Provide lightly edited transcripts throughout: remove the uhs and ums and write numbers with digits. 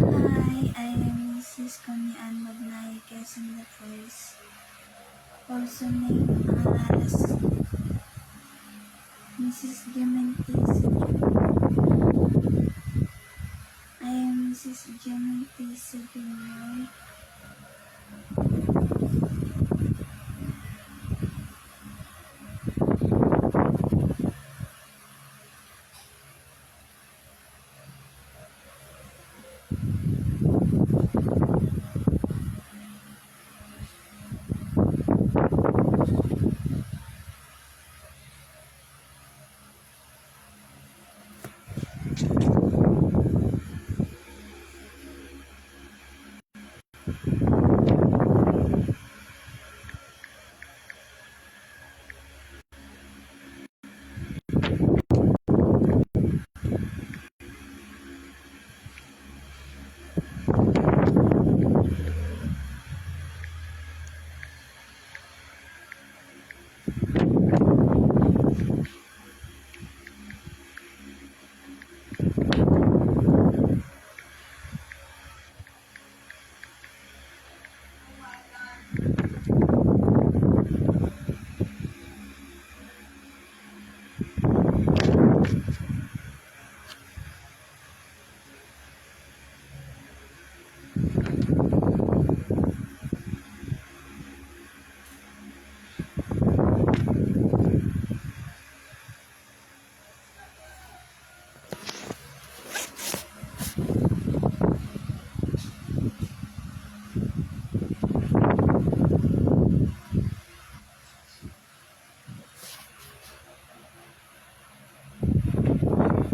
Hi, I am Mrs. Connie Magnay Quezon the First, also named as Mrs. Gementi Jr. I am Mrs. Gementi Jr.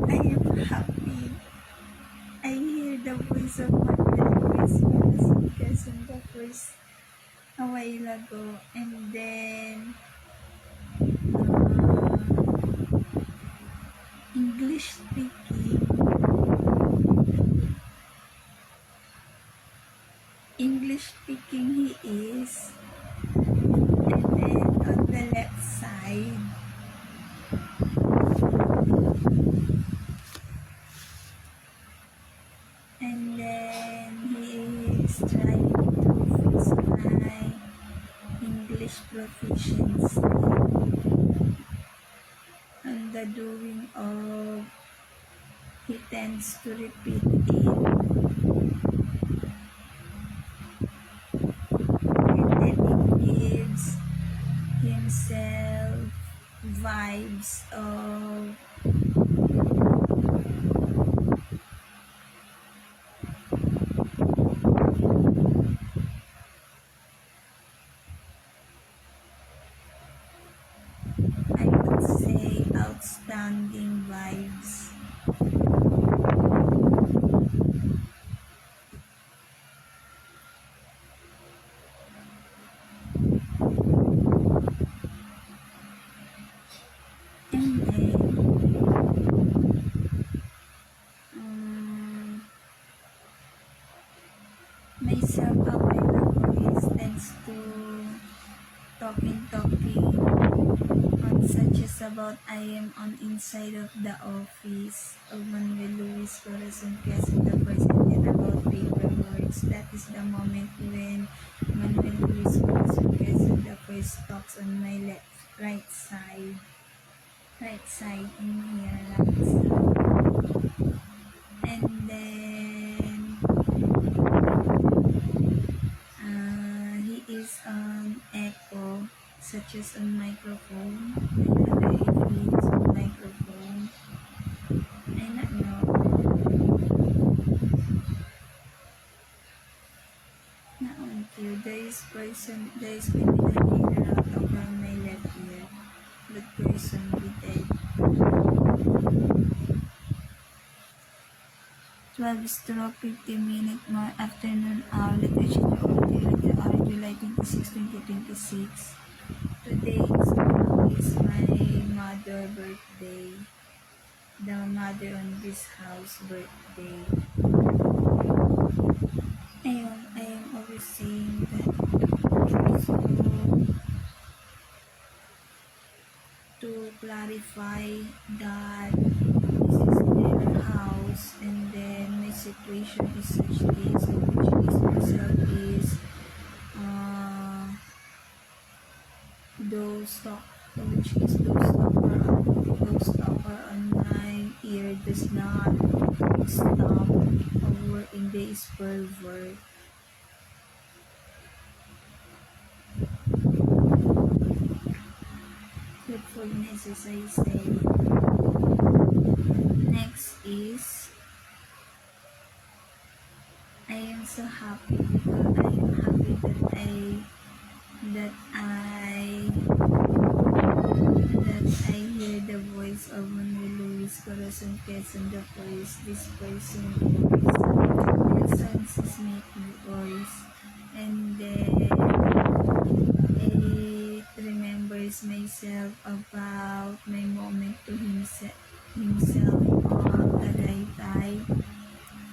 I am happy. I hear the voice of my Christmas Quezon the First a while ago, and then English speaking. English speaking he is, and then on the left side, and then he is trying to fix my English proficiency and the doing of, he tends to repeat it, and then it gives himself vibes of I would say outstanding vibes. And then myself a while ago is tends to talking on such as about I am on inside of the office of Manuel Luis Corazon Quezon the First, and then about paperwork. That is the moment when Manuel Luis Corazon Quezon the First talks on my right side in here, right side. And then he is on echo, such as on microphone. I don't know if he is on microphone. I don't know. Not on cue. There is criminal danger out of my left ear. But person be dead. 12 stroke 50-minute more afternoon hour. Literature hour, July 26, 2026. Today is my mother birthday. The mother on this house birthday. I am always saying that. So, to clarify that this is their house, and then my situation is such this, which is myself is those stalker on my ear does not stop over in the pervert. Fruitfulness, as I say. Next is I am so happy because I am happy that I hear the voice of Manuel Luis Corazon Quezon, the voice, this person voice, the songs is making voice, and then it remembers myself about my moment to himself on Tagaytay,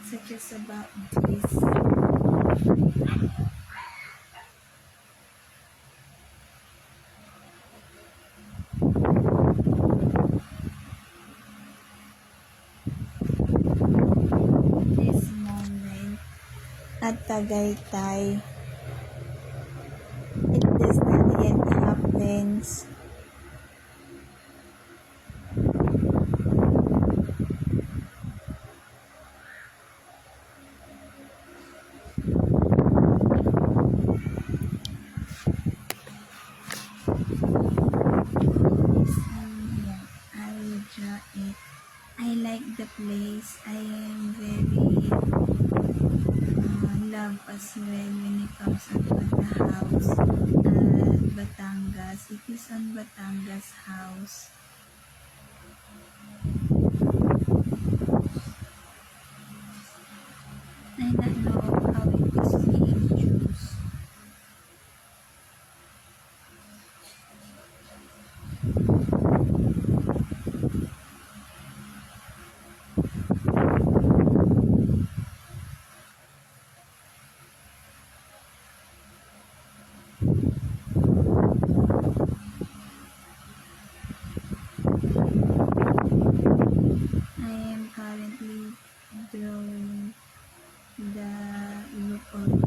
such as about this. This moment at Tagaytay, it does not yet happens. I will draw it. I like the place. I am very love as well when it comes to the house at Batangas. It is on Batangas house. I don't know how it is being choose. I am currently drawing the look of it.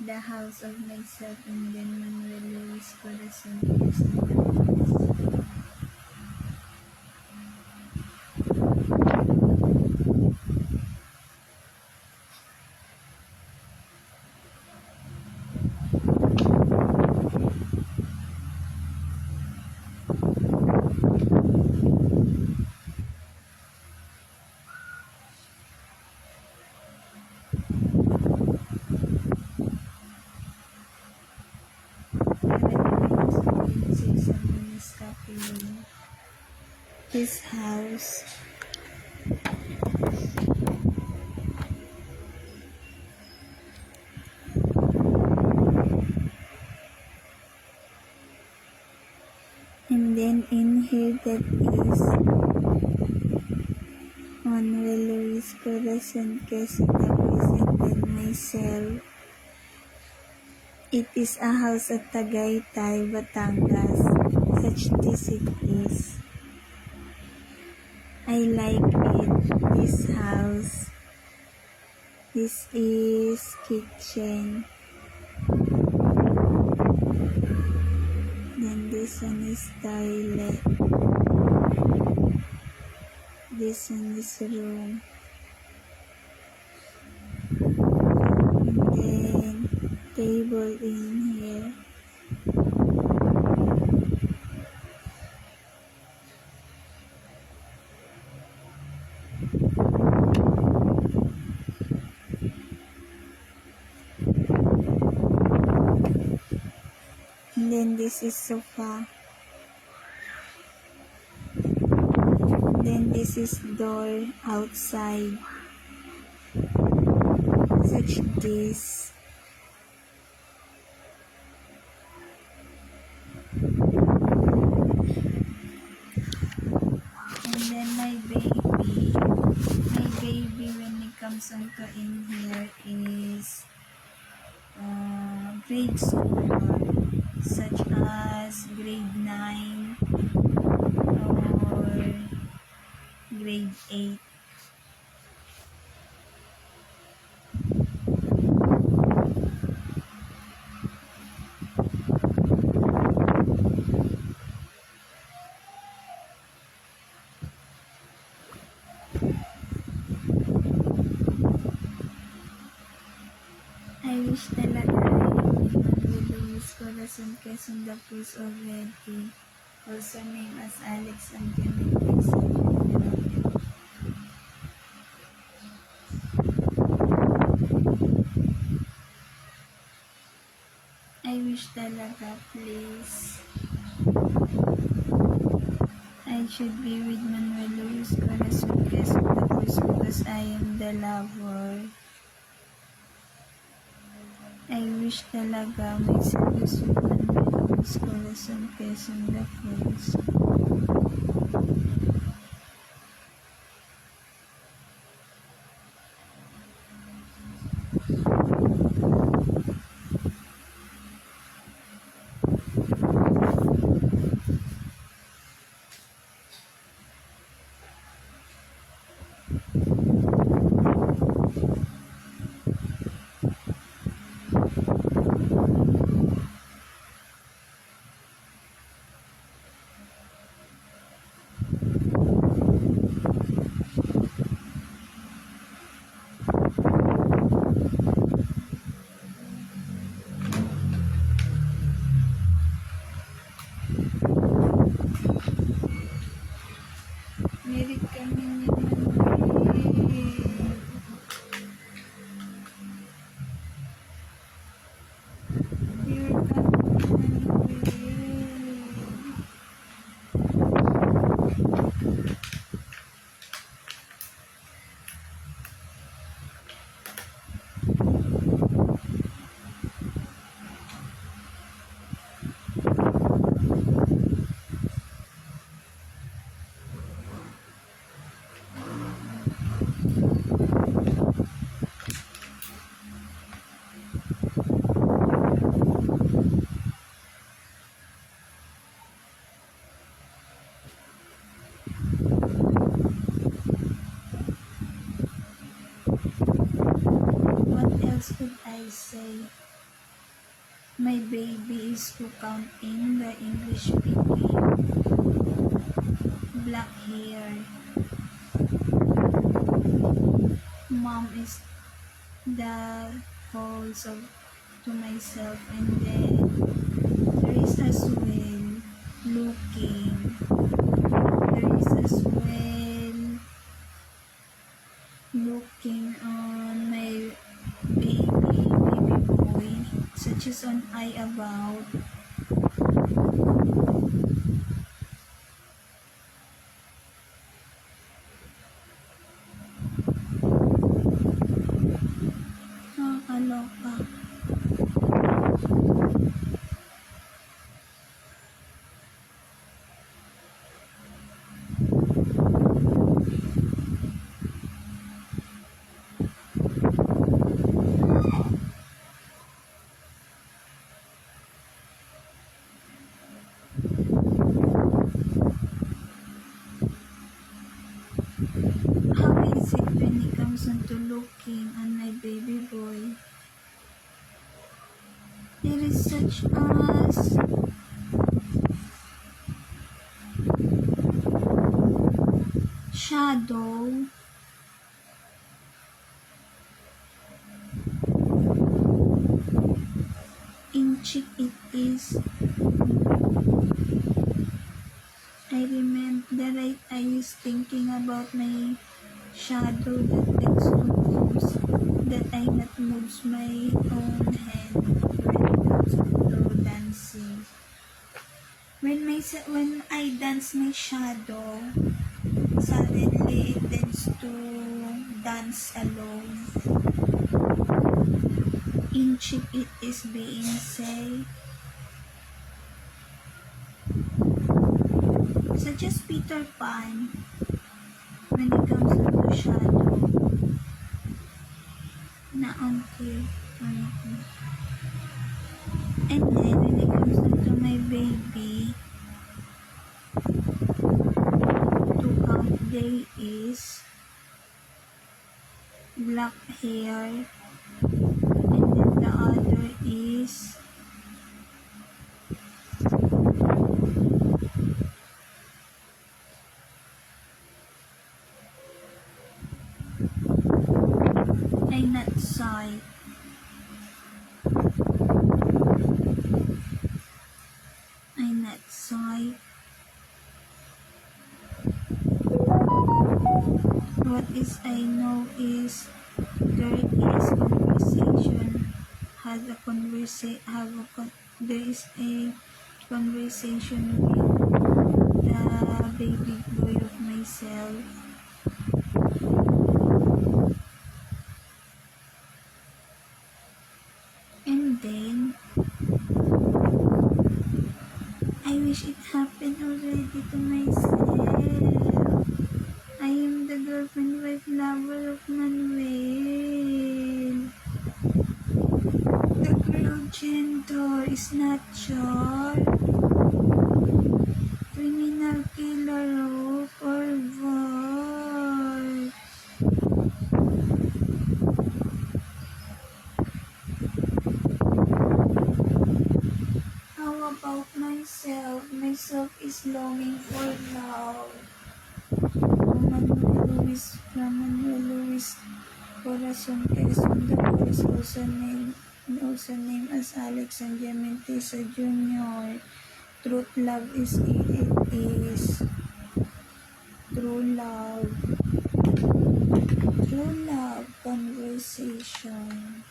The house of myself, and then Manuel Luis Corazon Quezon. His house. And then in here that is Manuel Luis Corazon Quezon represented myself. It is a house at Tagaytay, Batangas. Such this it is. I like it. This house. This is kitchen. Then this one is toilet. This one is room. And then table in here. And then this is sofa. Then this is door outside. Such this. And then my baby when it comes onto in here is grade school, such as grade 9. or grade 8. I wish talaga ay Luis Corazon Quezon the Cruz already, also named as Alex Anthony Quezon. I wish talaga, please. I should be with Manuel Luis Corazon Quezon the Cruz because I am the lover. I wish talaga may service with Manuel Luis Corazon Quezon the Cruz. Merit kami ni Manuel. Here kami What else could I say? My baby is to count in the English speaking. Black hair. Mom is the falls of to myself, and then there is as well looking. There is as well looking on my baby boy, such as on I about. Nakakaloka. How is it when it comes onto looking on my baby boy? There is such as shadow. In cheek it is. I remember I was thinking about my shadow that takes to moves, that I not moves my own hand when it comes to dancing. When I dance my shadow, suddenly it tends to dance alone. In cheek it is being said. Such as Peter Pan when it comes to shadow. Naangkir. And then when it comes to my baby, day is black hair, and then the other is I'm not sight. I'm not sight. What is I know is there is conversation has a there is a conversation with the baby boy of myself. And then I wish it happened already to myself. I am the girlfriend, wife, lover of Manuel. The girl gender is not sure. Criminal killer or what? How about myself? Myself is longing for love. From Manuel Luis Corazon Quezon, the boy is also named as Alex and Diamantesa Jr. Truth love is it is. True love. True love conversation.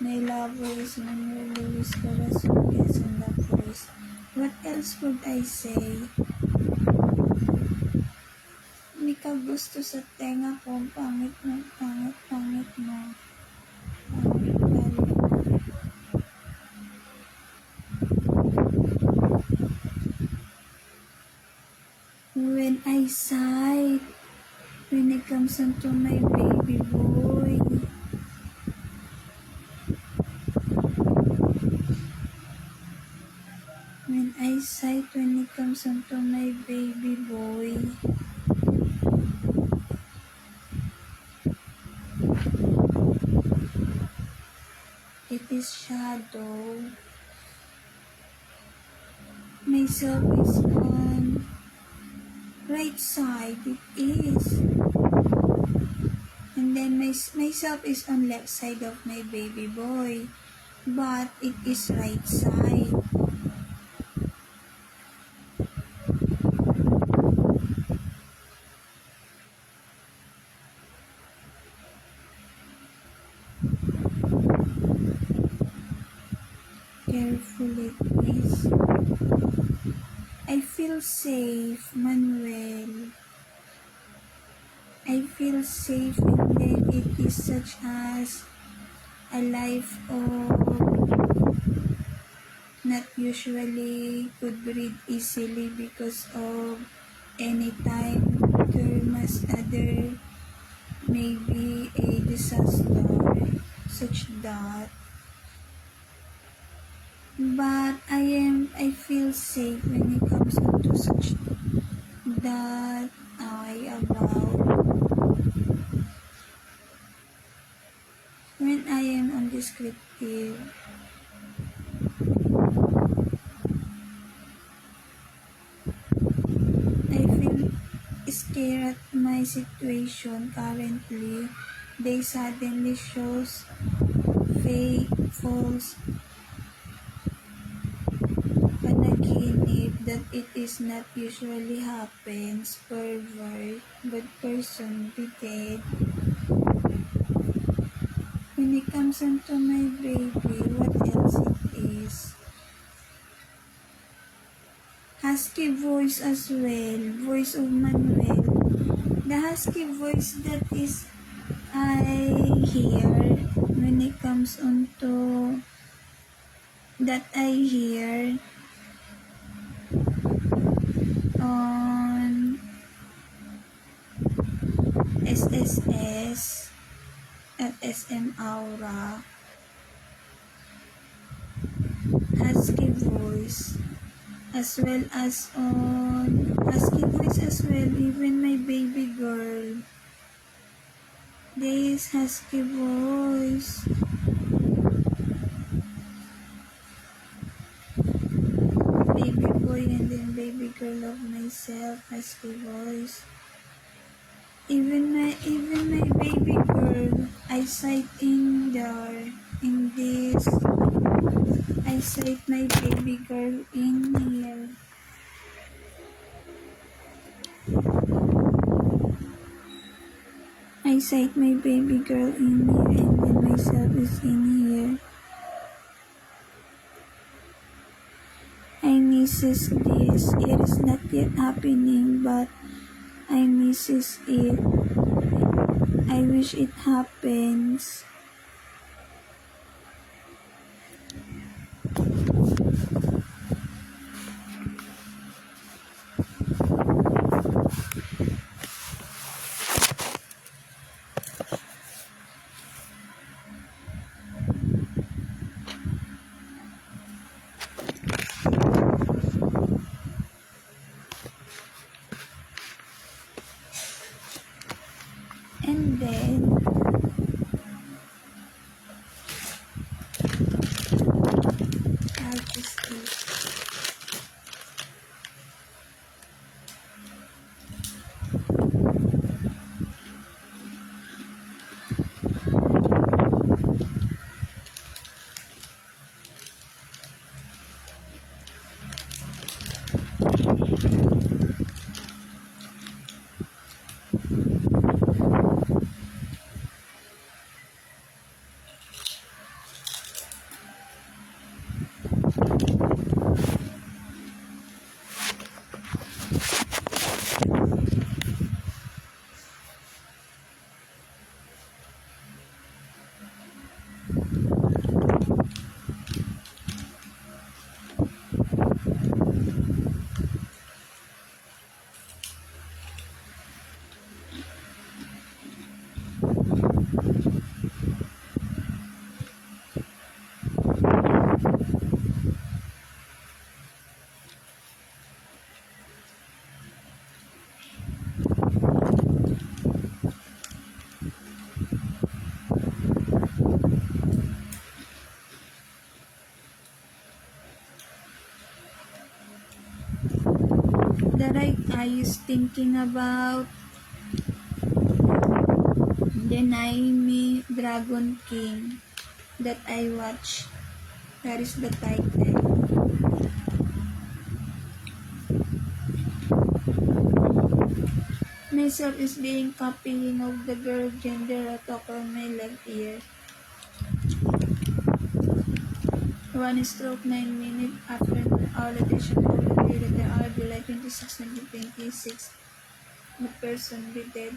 My lover is Manuel Luis Corazon Quezon the first. What else could I say? Hindi ka gusto sa tenga ko, pangit mo. Pangit. When I sigh, when it comes onto my baby boy, when I sigh, when it comes onto my baby boy, it is shadow. Myself is on right side, it is. And then myself is on left side of my baby boy, but it is right side. Carefully, please. I feel safe, Manuel. I feel safe, and then it is such as a life of not usually could breathe easily because of anytime there may be a disaster such that. But I feel safe when it comes to such that when I am undescriptive. I feel scared at my situation currently. They suddenly shows fake, false panaginip that it is not usually happens, pervert, but person be dead. When it comes onto my baby, what else it is? Husky voice as well, voice of Manuel. The husky voice that is I hear when it comes onto that I hear on SSS at SM Aura, husky voice, as well as on husky voice as well. Even my baby girl, there is husky voice. Baby boy and then baby girl of myself, husky voice. Even my baby girl, I sight in there, in this. I sight my baby girl in here. I sight my baby girl in here and then myself is in here. I misses this. It is not yet happening, but I misses it. I wish it happens. And then I'll just do the right eye is thinking about Deny Me Dragon King that I watch. That is the title. Myself is being copying of the girl gender talk on my left ear. 1 stroke 9 minutes after our edition of the there are July 26, 1926. The person be dead.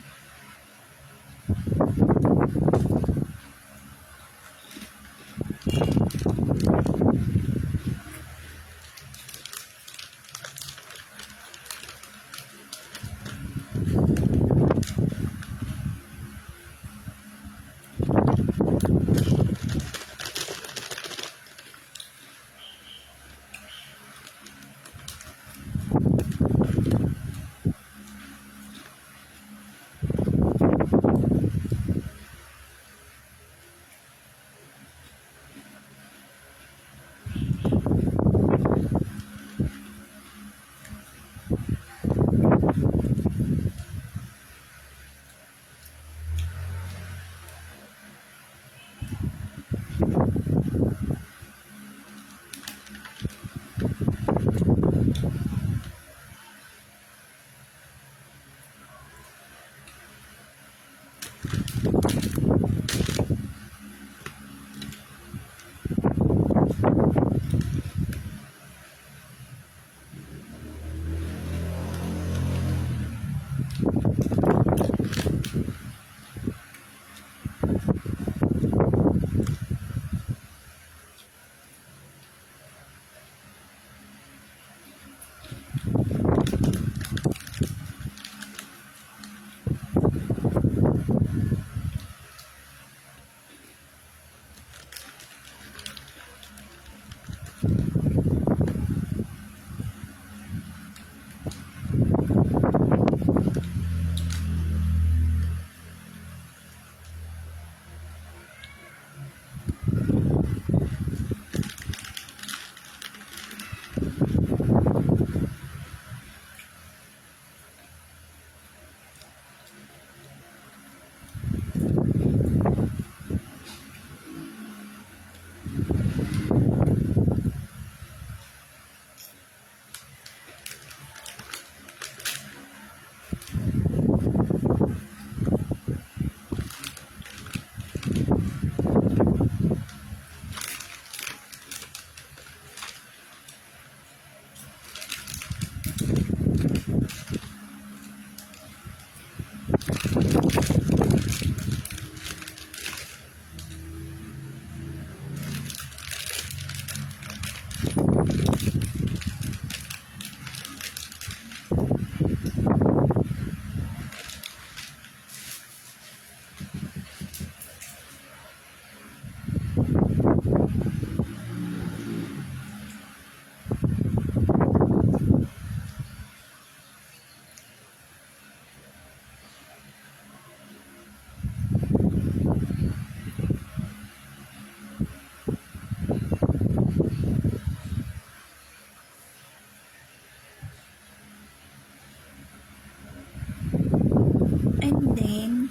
then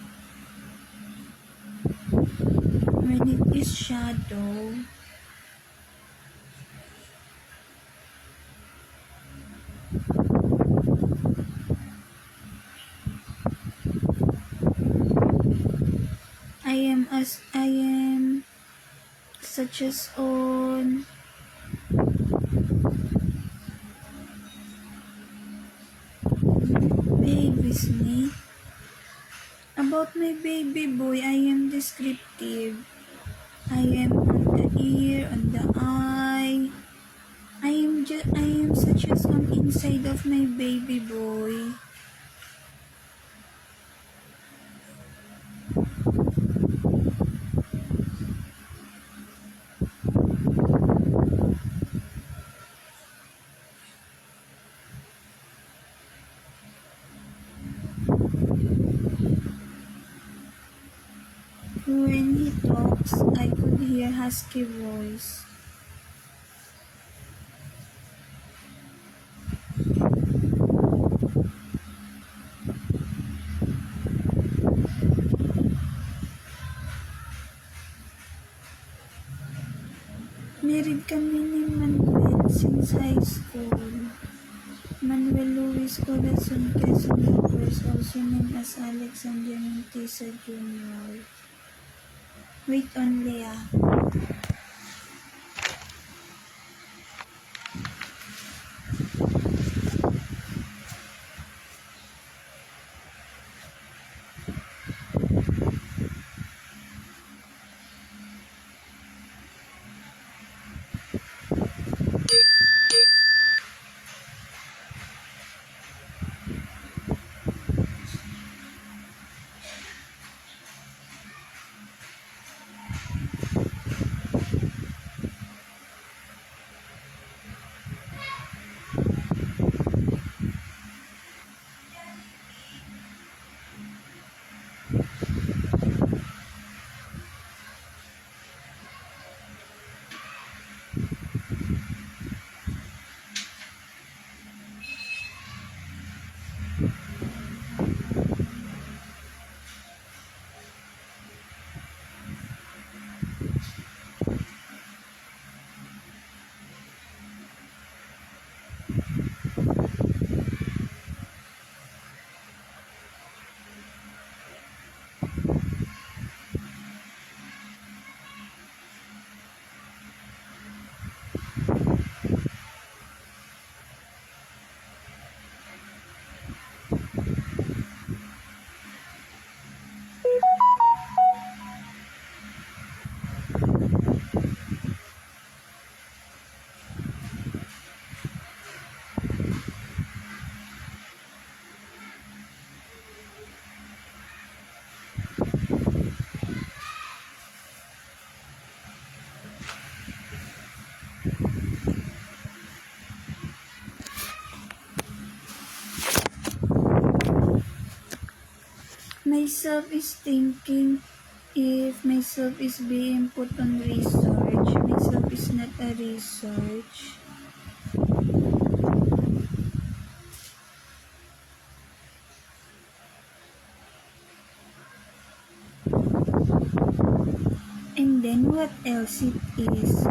when it is shadow, I am such as on baby's me. About my baby boy, I am descriptive. I am on the ear, on the eye. I am such as on inside of my baby boy. When he talks, I could hear husky voice. Married kami ni Manuel since high school. Manuel Luis Corazon Quezon Lopez, also known as Alexander Montesa Jr. Wait only ah. Myself is thinking if myself is being put on research. Myself is not a research. And then what else it is?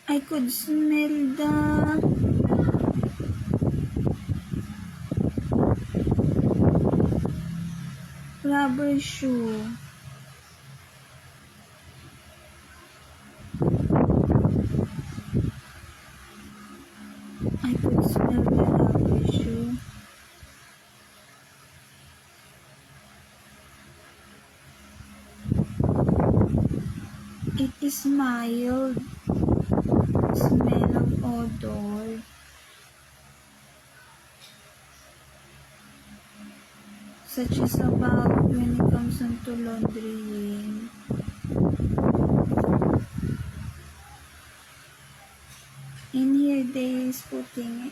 I could smell the rubber shoe. I could smell the rubber shoe. It is mild smell of odor. Such as about when it comes onto laundrying. In here they is putting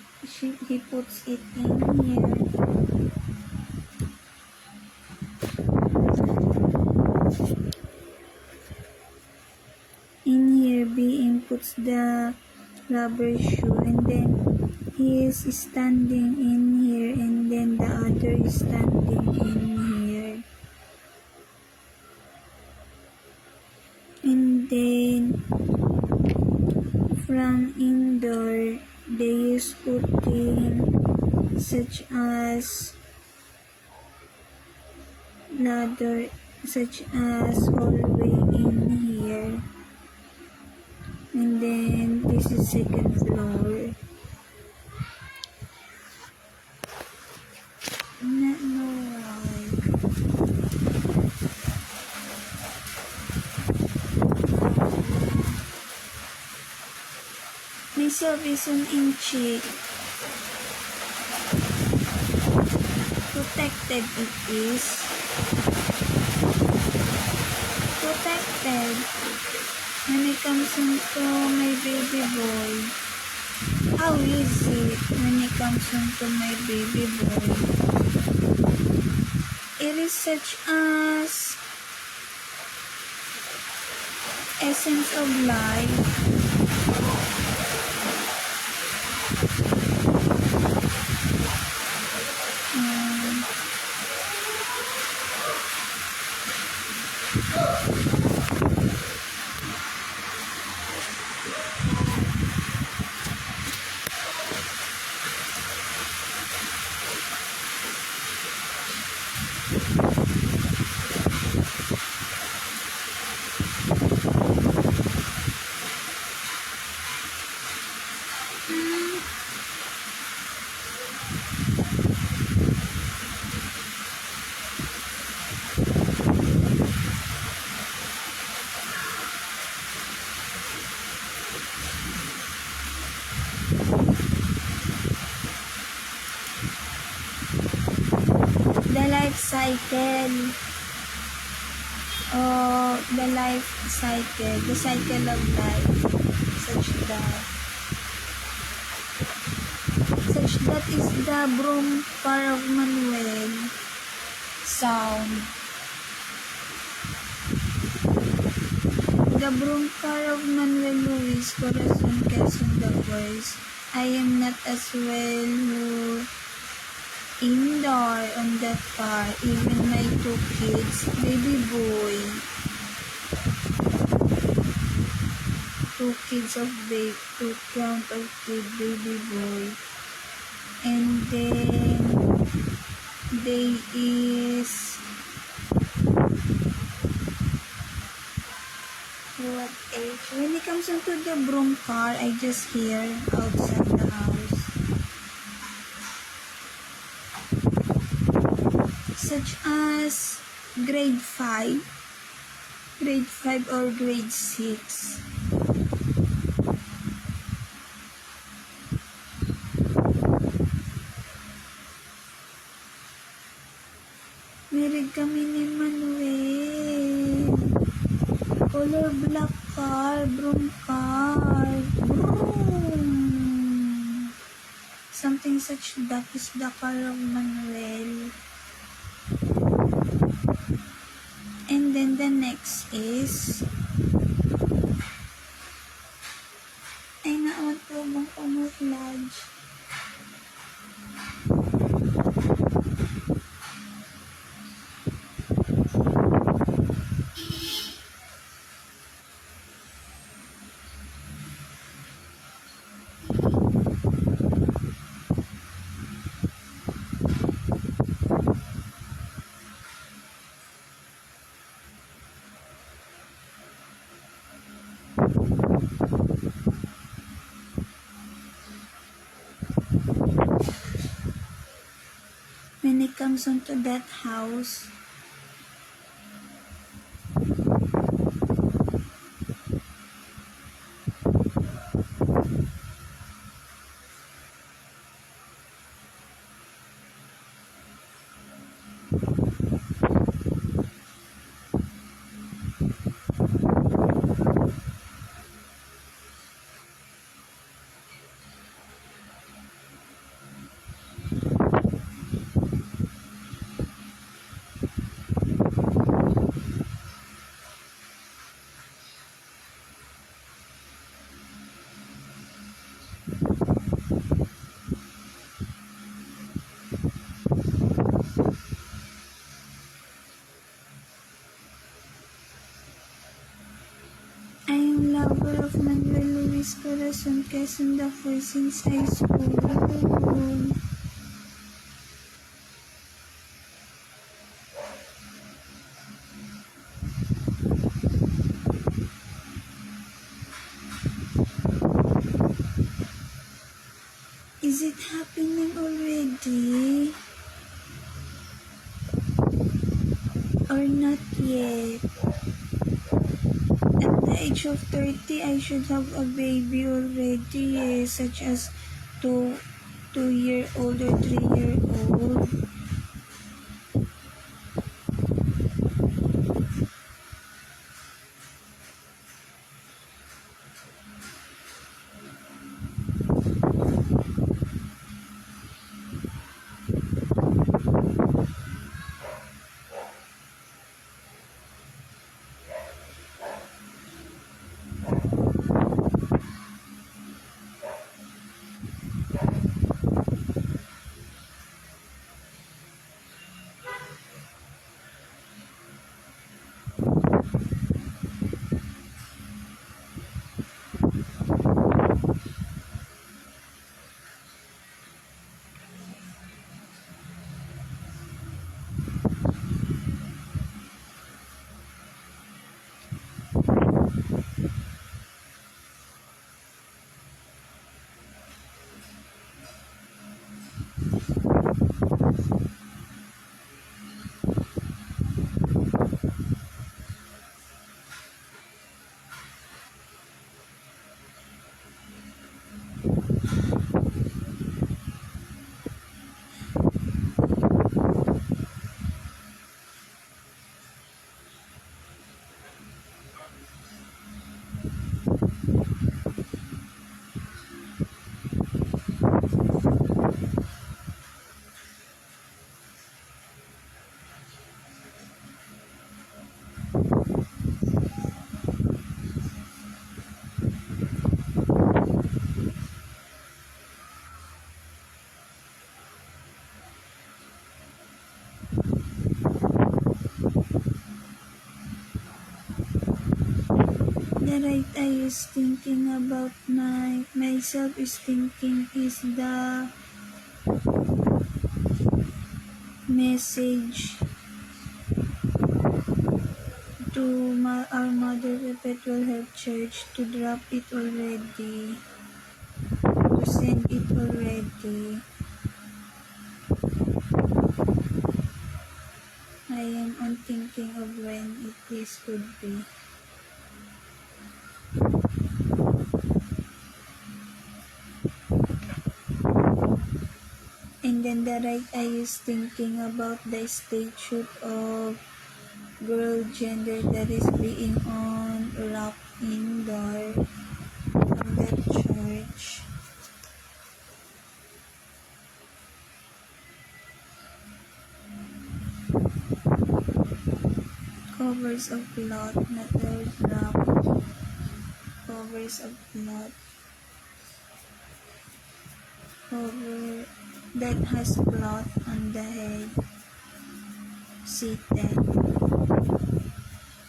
he puts it in here puts the rubber shoe, and then he is standing in here, and then the other is standing in here. And then from indoor, they use putting such as ladder, such as hallway in here. And then this is second floor. Not know why. May service in cheek. Protected it is. Protected. When it comes into my baby boy. How is it when it comes into my baby boy? It is such as essence of life. The life cycle. The life cycle. The cycle of life. Such that is the broom car of Manuel sound. The broom car of Manuel Luis, Corazon, Quezon, the voice. I am not as well who indoor on that car, even my two kids, baby boy, two count of kid, baby boy, and then they is what age? When it comes into the broom car, I just hear outside the house. Such as grade 5 or grade 6. Meron kami ni Manuel. Color black car, broom car. Broom. Something such that is the car of Manuel. And then the next is ay naawat po bang camouflage. When it comes onto that house, Corazon, Quezon the first since high school. Is it happening already? Or not yet? At the age of 30, I should have a baby already, such as 2-year-old or 3-year-old. The right I is thinking about myself is thinking is the message to our Mother Perpetual Health Church to drop it already, to send it already. I am on thinking of when it is could be. And then the right eye is thinking about the statue of girl gender that is being wrapped indoor from that church. Covers of cloth, not the wrap. Covers of cloth. Cover that has cloth on the head. Seated.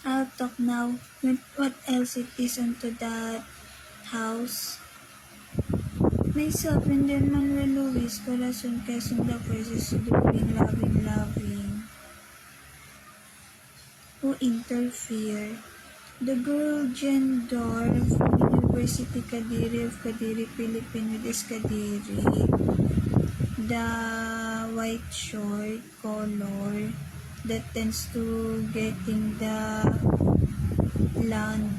I'll talk now. What else it is onto that house? Myself and then Manuel Luis, Corazon, Quezon the first is doing loving. Who interfere? The girl gender from University Kadiri of Kadiri, Philippine with Kadiri. The white short color that tends to getting the land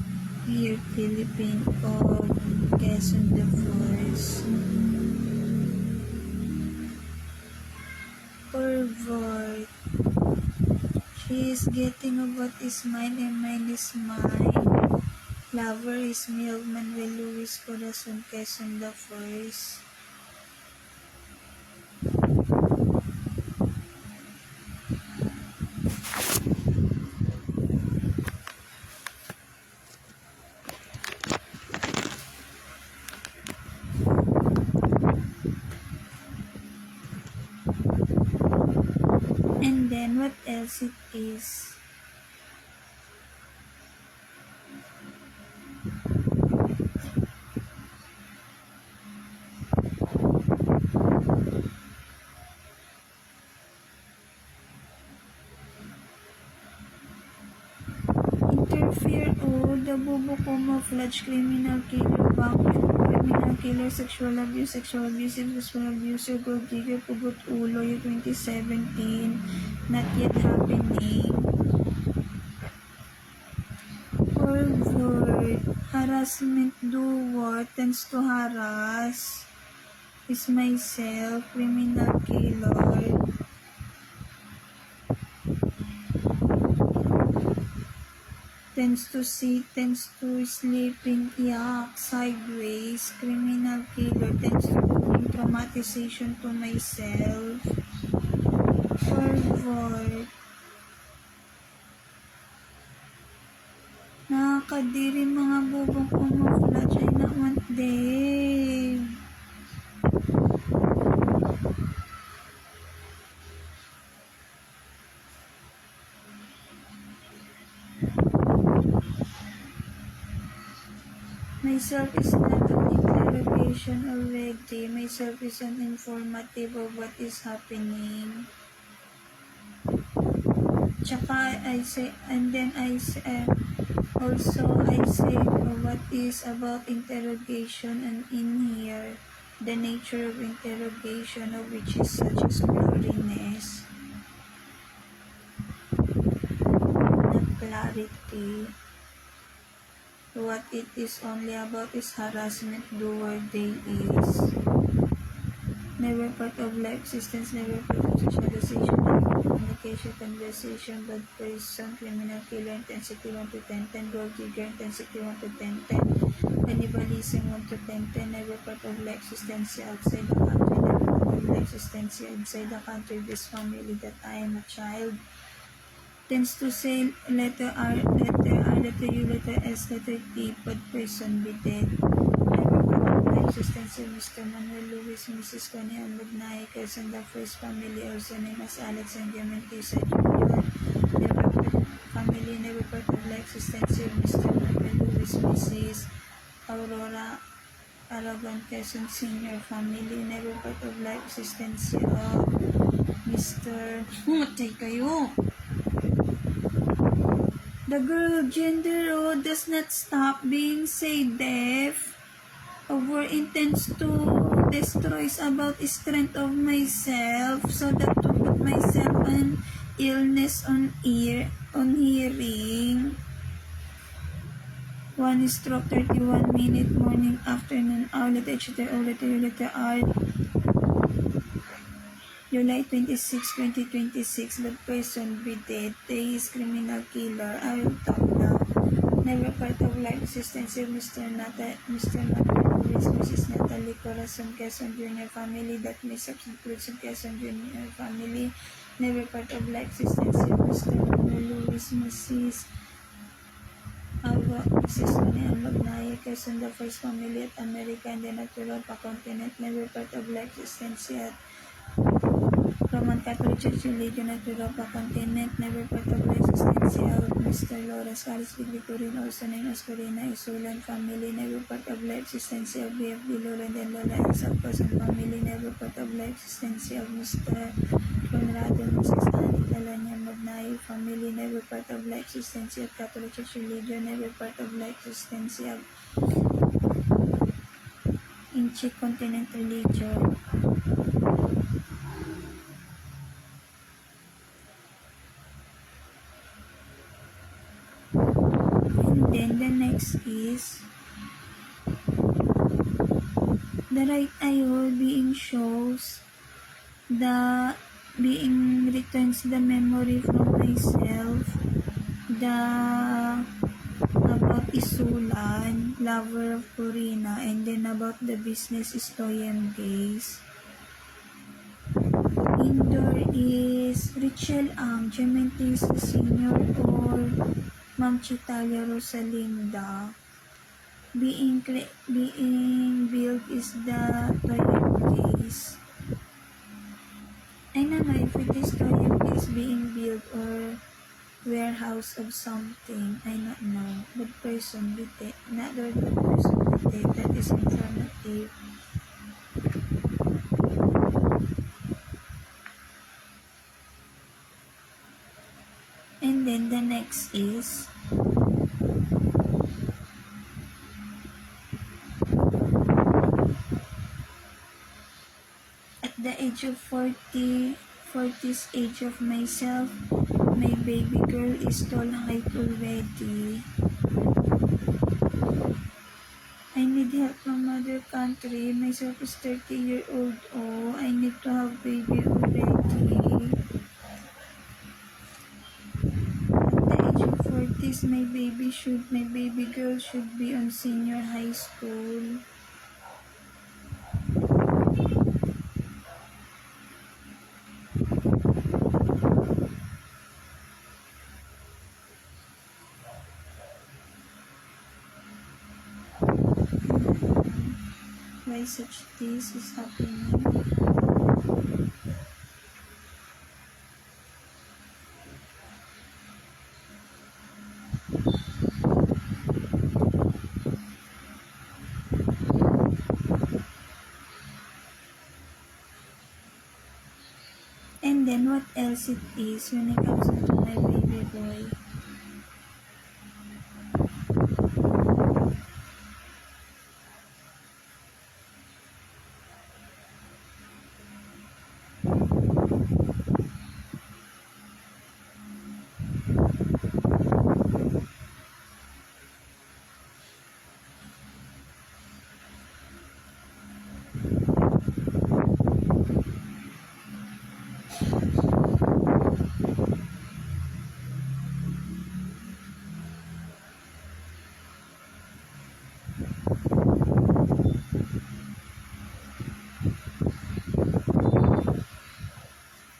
here, Philippine of Quezon the first. Pervert. She is getting of what is mine and mine is mine. Lover is me of Manuel Luis Corazon, Quezon the first. And then what else it is? the Bubo Camouflage, criminal killer, criminal killer, sexual abuse, sexual abusive, sexual abuser, gold digger, pugot ulo, year 2017, not yet happening. Pervert, harassment doer, tends to harass, is myself, criminal killer. Tends to sit, tends to sleeping, yak, sideways, criminal killer, tends to bring traumatization to myself. Pervert. Nakakadiri mga bubong camouflage, I not want them. Myself is not an interrogation already. Myself is an informative of what is happening. Tsaka I say, and then I say, also I say what is about interrogation, and in here, the nature of interrogation, of which is such as blurriness, not clarity. What it is only about is harassment doer day is. Never part of life existence, never part of socialization, never communication, conversation, bad person, criminal killer, intensity 1 to 10, 10, gold digger, intensity 1 to 10, 10, cannibalism 1 to 10, 10, never part of life existence outside the country, never part of life existence outside the country, this family that I am a child. Tends to say letter R, letter U, letter S, letter T, but person be dead. Never part of existence of Mr. Manuel Luis, Mrs. Connie Ambagnaicas, and the first family, also named as Alex and Diamantisa Jr. Never part of family, never part of existence of Mr. Manuel Luis, Mrs. Aurora Aragon Quezon Sr. family, never part of existence of Mr. Matay kayo! The girl gender role does not stop being say deaf. Over intends to destroy about strength of myself, so that to put myself an illness on hearing. 1 stroke 31 minute morning afternoon outlet letter R July 26, 2026, but person be dead. They is criminal killer. I will talk now. Never part of life existence of Mr. Manuel Luis, Mrs. Natalie Corazon Quezon Jr. family, that may substitute some Quezon Jr. family. Never part of life existence of Mr. Manuel Luis, Mrs. Mrs. Connie Ambagnaia Quezon, the first family at America and the natural continent. Never part of life existence at Roman Catholic Church Religion at Europa continent. Never part of existence of Mr. Lawrence Carlos Victorine, also named as Corina Isulan family. Never part of existence of BFD Loren and Lola Isaac Person family. Never part of existence of Mr. Conrado Mrs. Annie Calanya Magnayo family. Never part of existence of Catholic Church Religion. Never part of existence of Inchi Continent Religion. Then the next is the right eye hole being shows the being returns the memory from myself, the about Isulan, lover of Corina, and then about the business Stoyem days. Indoor is Richel Ang, Gementis Senior, or Ma'am Chitalia Rosalinda. Being built is the toilet case. I don't know if it is toilet case being built or warehouse of something. I don't know. But person with it, not the person with it, that is informative. And then the next is age of 40's age of myself, my baby girl is tall height already. I need help from mother country. Myself is 30-year-old. Oh, I need to have baby already. At the age of 40's, my baby girl should be on senior high school. Why such this is happening? And then what else it is when it comes to my baby boy?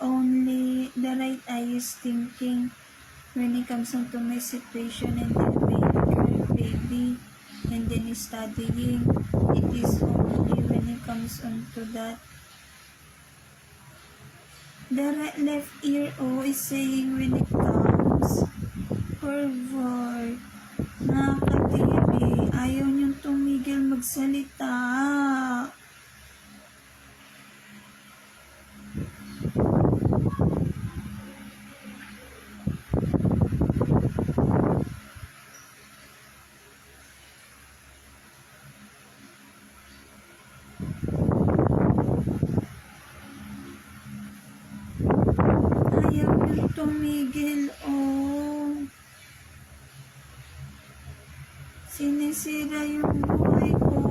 Only the right eye is thinking when it comes to my situation, and then baby, and then studying. It is only when it comes on to that. The left ear is saying when it comes forward. Nakakatiri. Ayaw niyong tumigil magsalita. Ayaw niyong tumigil, Sinisira yung buhay ko.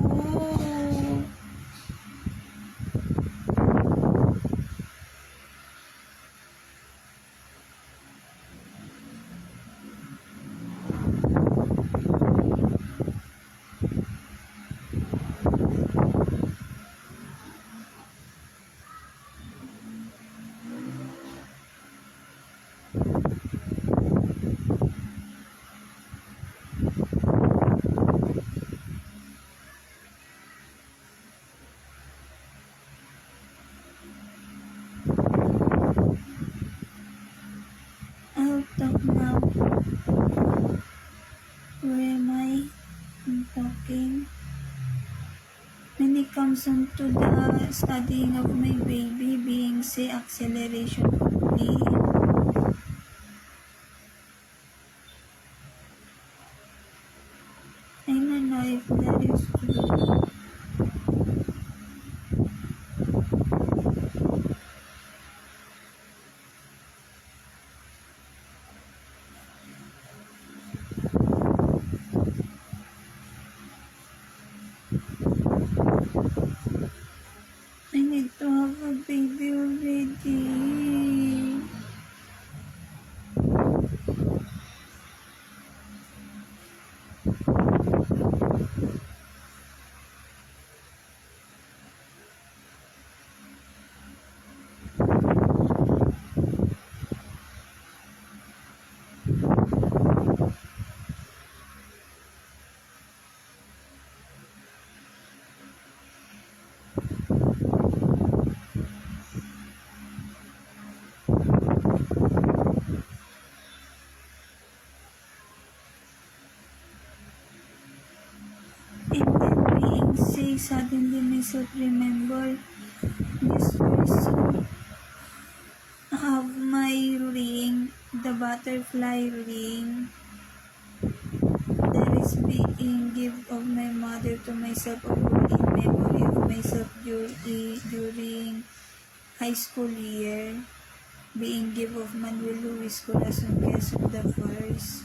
I'll talk now. Where am I? I'm talking. When it comes on to the studying of my baby being say acceleration complete. I don't know if that is true. I need to have a baby already. And then being say suddenly myself remember this person have my ring, the butterfly ring that is being gift of my mother to myself, or in memory of myself during high school year, being gift of Manuel Luis Corazon Quezon the First.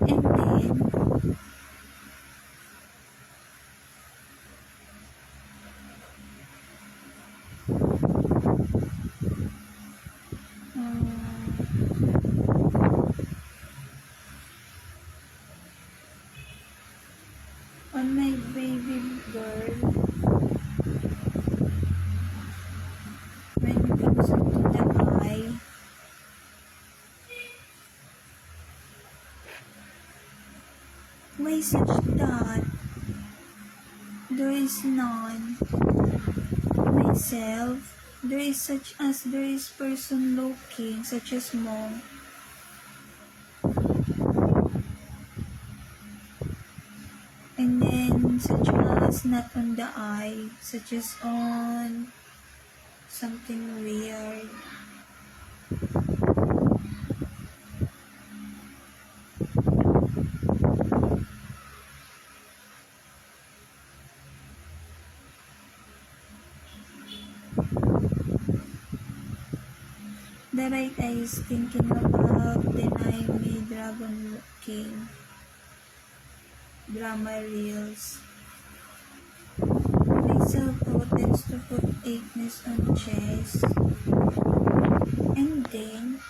And then, on my baby girl, when it comes up to the eye, why such that there is none? Myself, there is such as there is person looking, such as monk. And then such as not on the eye, such as on something weird. The right eye is thinking about denying me Dragon King drama reels. Myself tends to put 8ness on chest. And then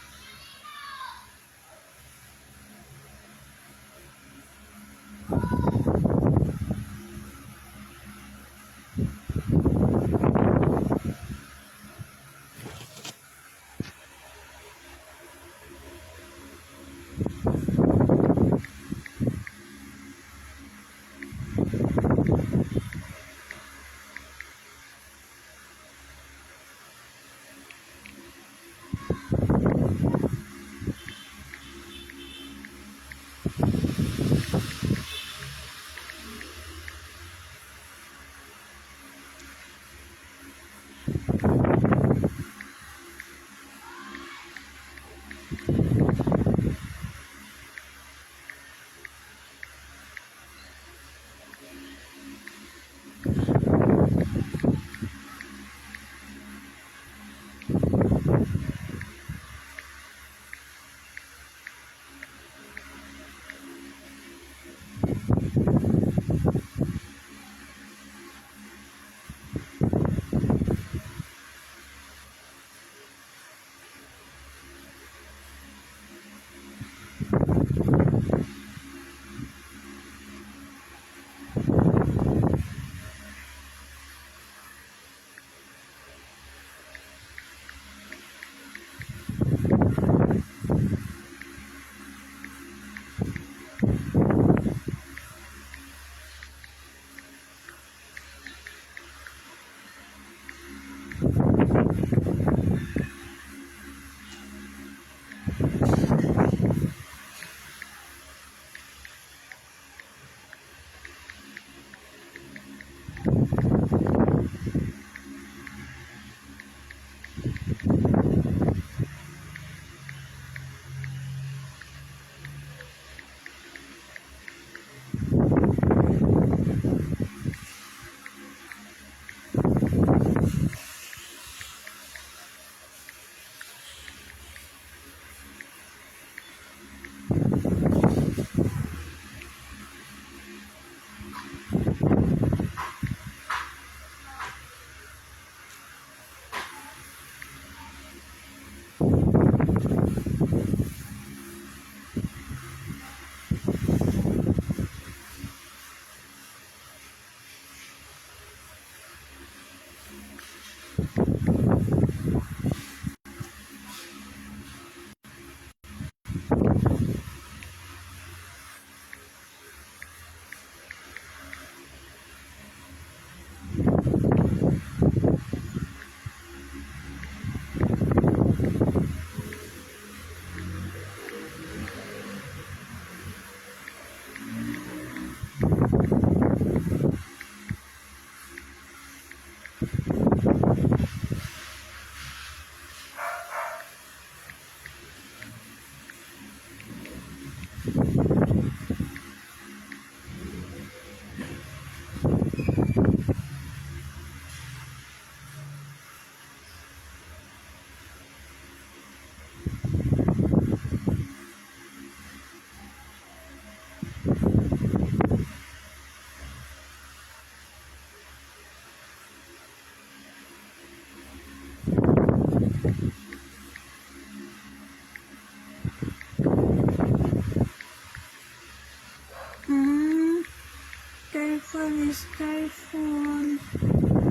careful is careful.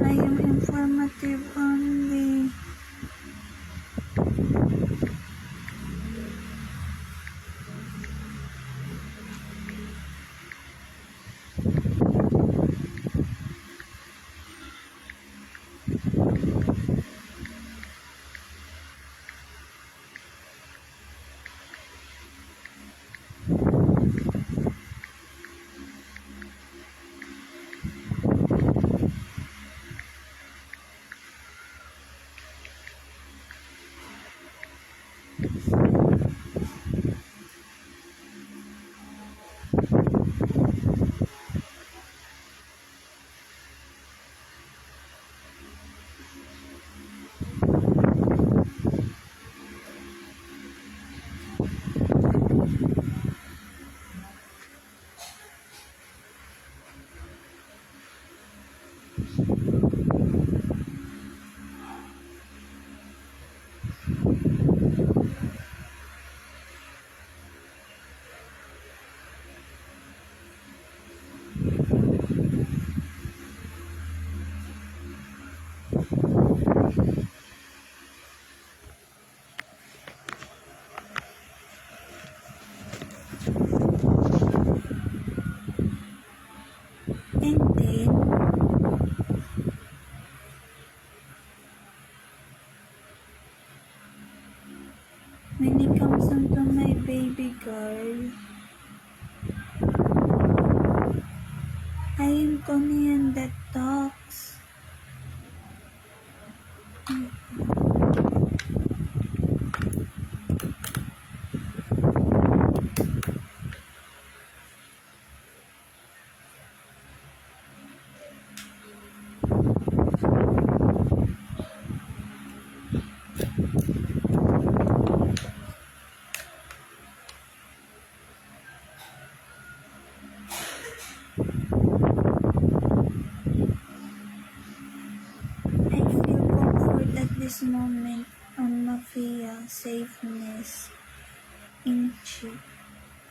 I am informative only. And then, when it comes onto my baby girl, I am Korean that talks. I feel comfort at this moment on Mafia safeness in Chi.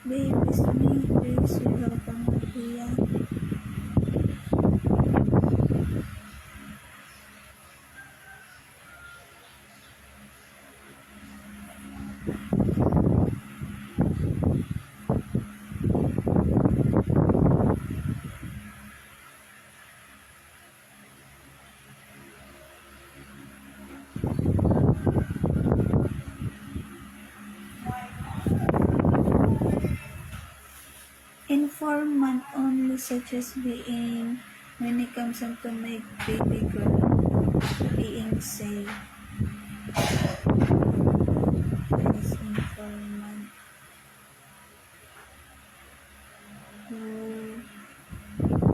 Babe, is me, please, welcome Mafia. Informant only such as being, when it comes onto my baby girl, being safe. That is informant. Who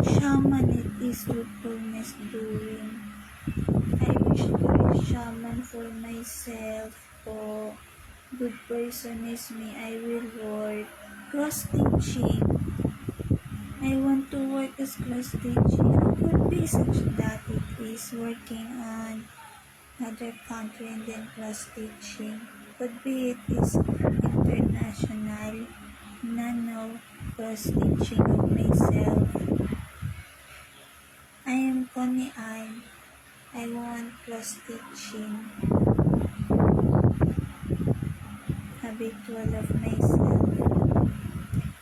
shaman it is truthfulness doing. I wish to be shaman for myself. Po, good person is me. I will work cross teaching. I want to work as cross teaching. It could be such that it is working on other country and then cross teaching. Could be it is international nano cross teaching of myself. I am Connie Ann. I want cross teaching. Habitual of myself.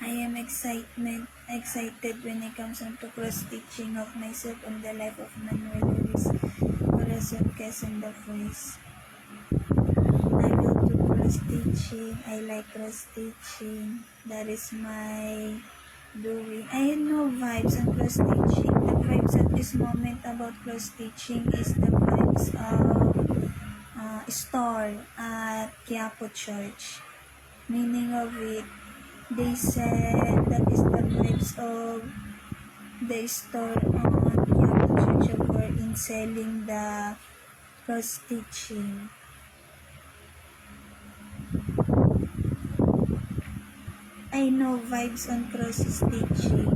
I am excited when it comes on to cross teaching of myself on the life of Manuel Luis Corazon Quezon the Voice. I will do cross teaching. I like cross teaching. That is my doing. I have no vibes on cross teaching. The vibes at this moment about cross teaching is the vibes of store at Quiapo Church. Meaning of it, they said that is the vibes of the store on Quiapo Church of in selling the cross teaching. I know vibes on cross stitching.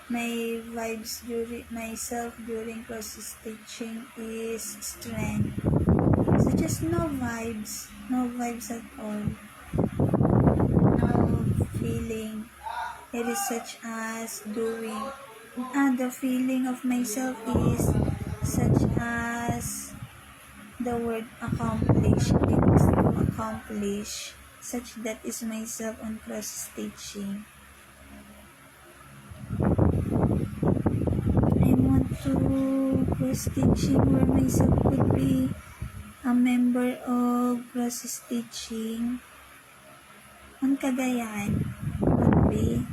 My vibes during myself during cross stitching is strength. So just no vibes at all. No feeling It is such as doing, the feeling of myself is such as the word accomplish. It is to accomplish, such that is myself on cross stitching. I want to cross stitching where myself could be a member of cross stitching on Cagayan would be.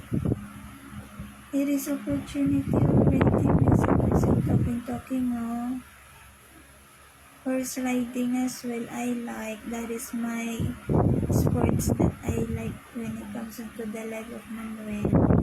It is opportunity already myself talking horse riding as well. I like, that is my sports that I like when it comes into the life of Manuel.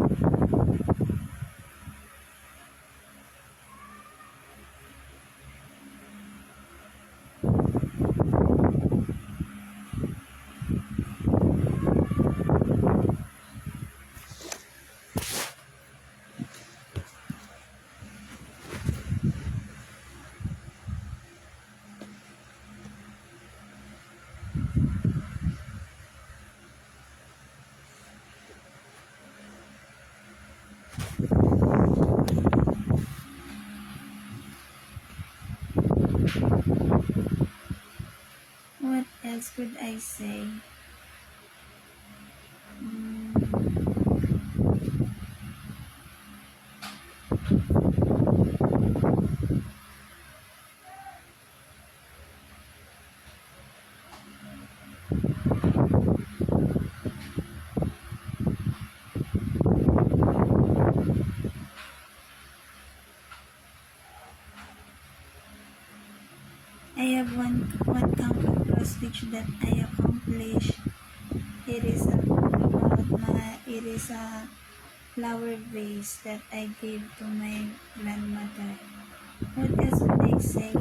What else could I say? I have one count of cross stitch that I accomplished. It is a flower vase that I gave to my grandmother. What else would I say?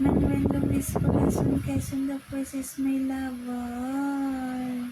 Manuel Luis Corazon Quezon the first is my lover.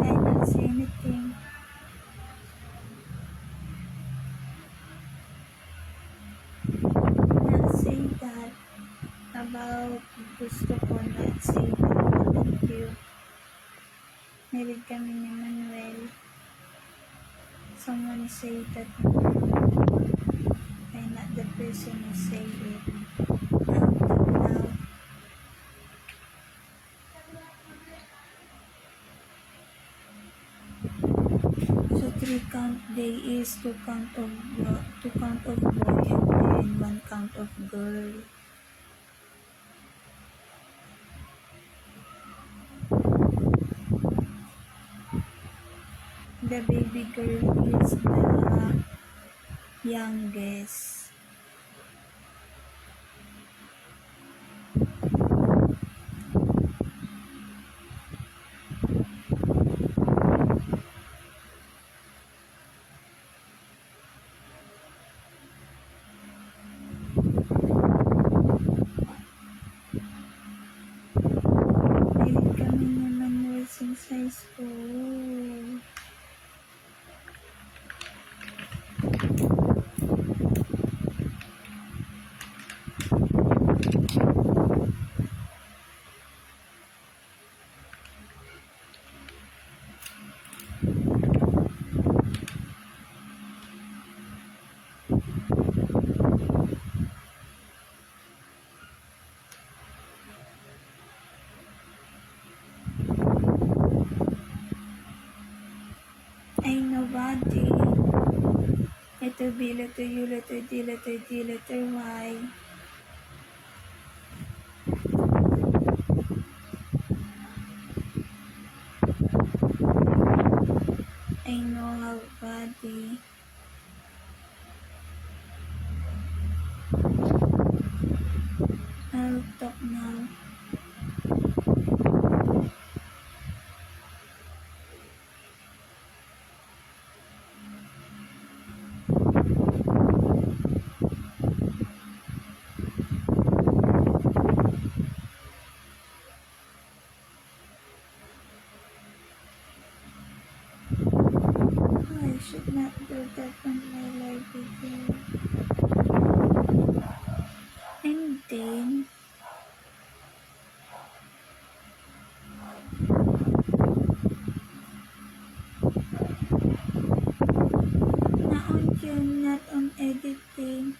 I not say anything. Not say that about gusto ko, not say that thank you. Married kami ni Manuel. Someone say that I'm not the person who say it. Now. So 3 count day is 2 count of boy and then 1 count of girl. The baby girl is the youngest. Married kami ni Manuel since high school. Ay, nobody. I letter B, letter U, letter D, letter D, letter Y. I know how body. I'll talk now. I should not do that on my live video. And then, na-on yun, not on editing.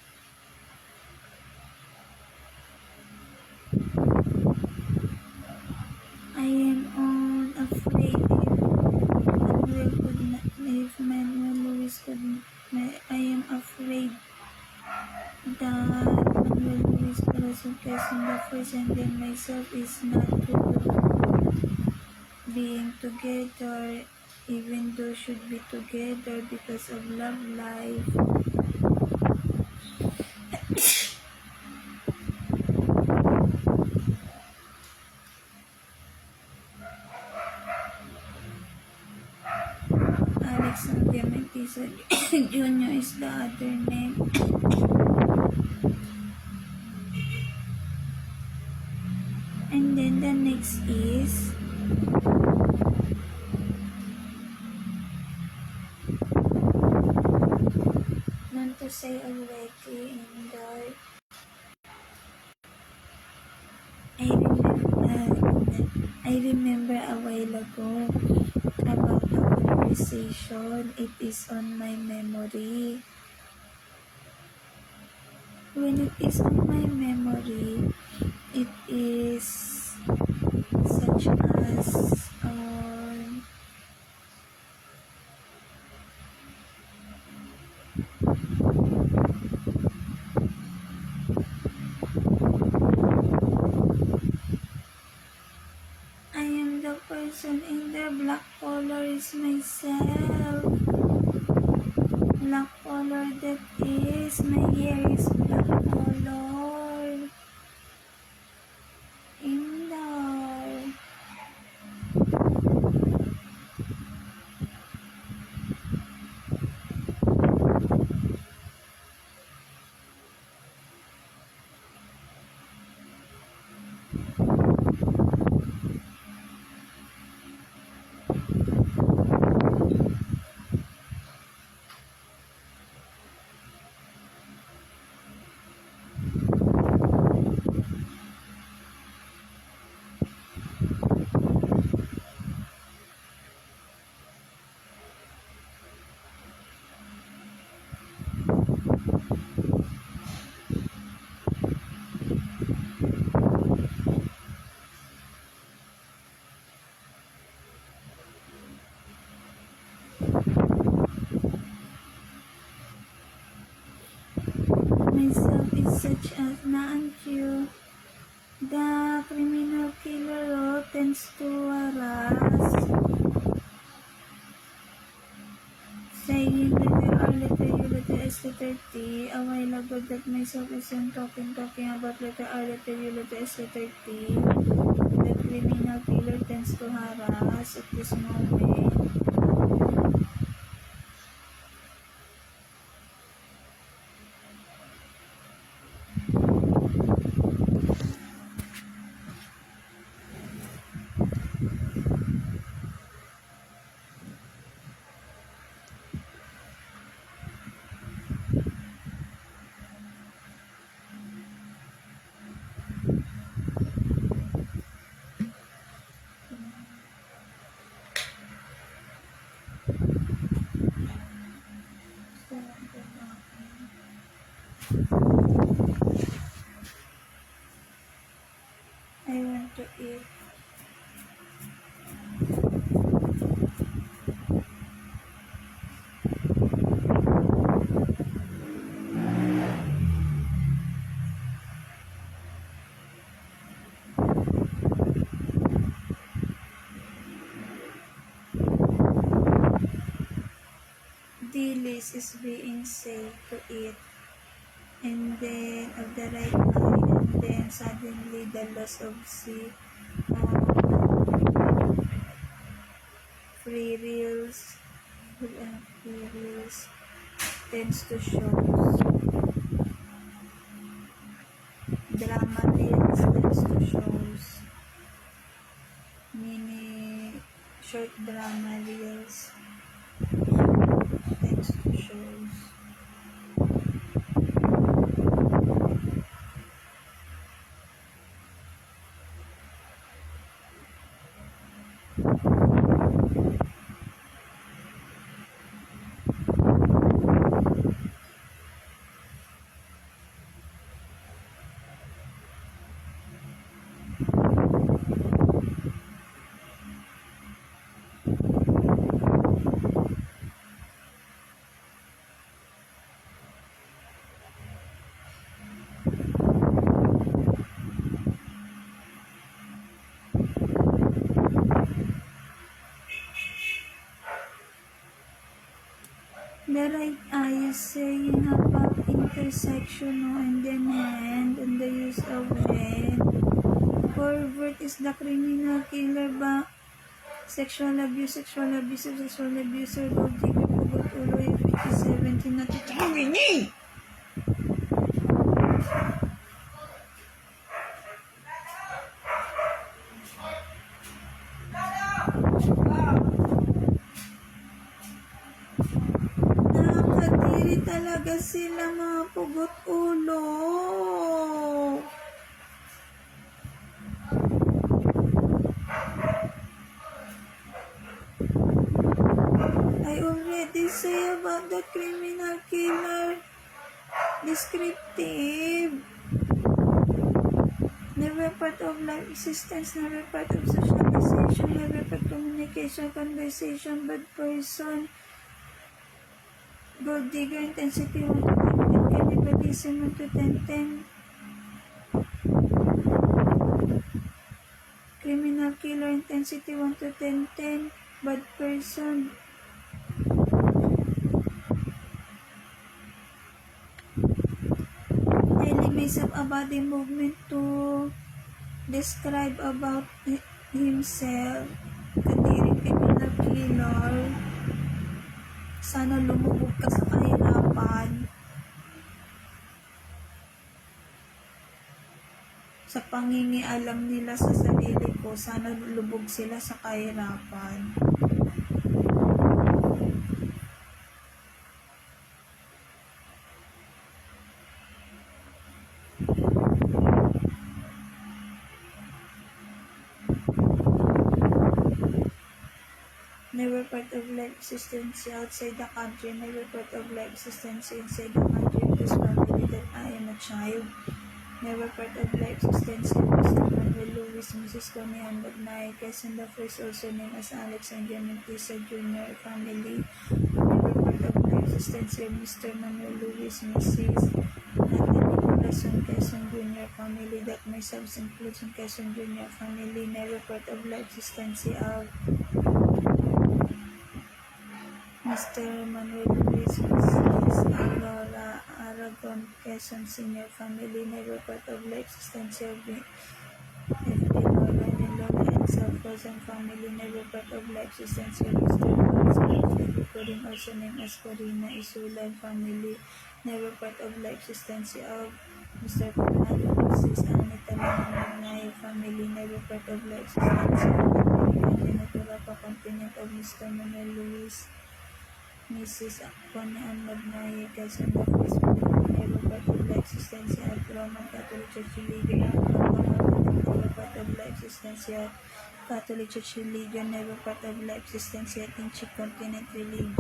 I am on afraid if Manuel Lewis could, I am afraid that Manuel Lewis Corazon Quezon the first and then myself is not to being together, even though should be together because of love life. Alex Diamantisa Jr. is the other name. And then the next is not to say already in the I remember a while ago about the conversation. It is on my memory. When it is on my memory, it is such as I am the person in the black color is myself. Black color that is, my hair is black color. In there. Myself is such as Naantyo. The criminal killer tends to harass. Saying letter R, letter U, letter S, letter T. A while ago that myself isn't talking about letter R, letter U, letter S, letter T. The criminal killer tends to harass at this moment. I want to eat. it, and then of the right eye, and then suddenly the loss of free reels tends to show. Drama reels tends to shows. Mini short drama reels tends to shows. The right eye is saying about intersection and then hand and the use of hand. Pervert is the criminal killer ba? Sexual abuse, sexual abuser, gold digger, pugot ulo, if it is 17 na titawin Nakakadiri talaga sila mga pugot ulo. I already say about the criminal killer. Descriptive. Never part of life existence, never part of socialization, never part communication, conversation, bad person, gold digger, intensity 1 to 10, cannibalism 1 to 10, criminal killer, intensity 1 to 10, bad person. Elements of a body movement to describe about himself. Kadiring criminal killer. Sana lumubog ka sa kahirapan. Sa pangingialam nila sa sarili ko, sana lubog sila sa kahirapan. Never part of life existence outside the country, never part of life existence inside the country of this family that I am a child. Never part of life existence in Mr. Manuel Luis, Mrs. Connie and Bagnay, Quezon the first, also named as Alex and Jamentisa Jr. family. Never part of life existence in Mr. Manuel Luis, Mrs. Natalie Corazon, Quezon Jr. family that myself includes in Quezon Jr. family. Never part of life existence of Mr. Manuel Luis, Mrs. Aurora Aragon, Quezon Senior family. Never part of life existence of FP Lola and Lola and South Quezon family. Never part of life existence of Mr. Lawrence recording also named as Corina Isulan family. Never part of life existence of Mr. Fernando, Mrs. Anita Lanay family. Never part of life existence of the continent of Mr. Manuel Luis, Mrs. Connie Ann Magnaye, Quezon the first family. Never part of life existence of Roman Catholic Church religion. Never part of life existence of Catholic Church religion. Never part of life existence of Tinchik continent religion.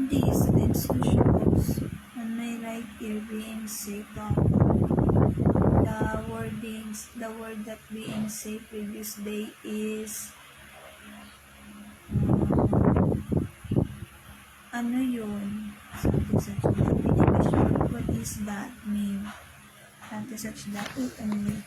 These tends to shows on my right ear being sick. the wordings, the word that being said previous day is ano yun? Something such that. In English, what is that mean? Something such that. Only.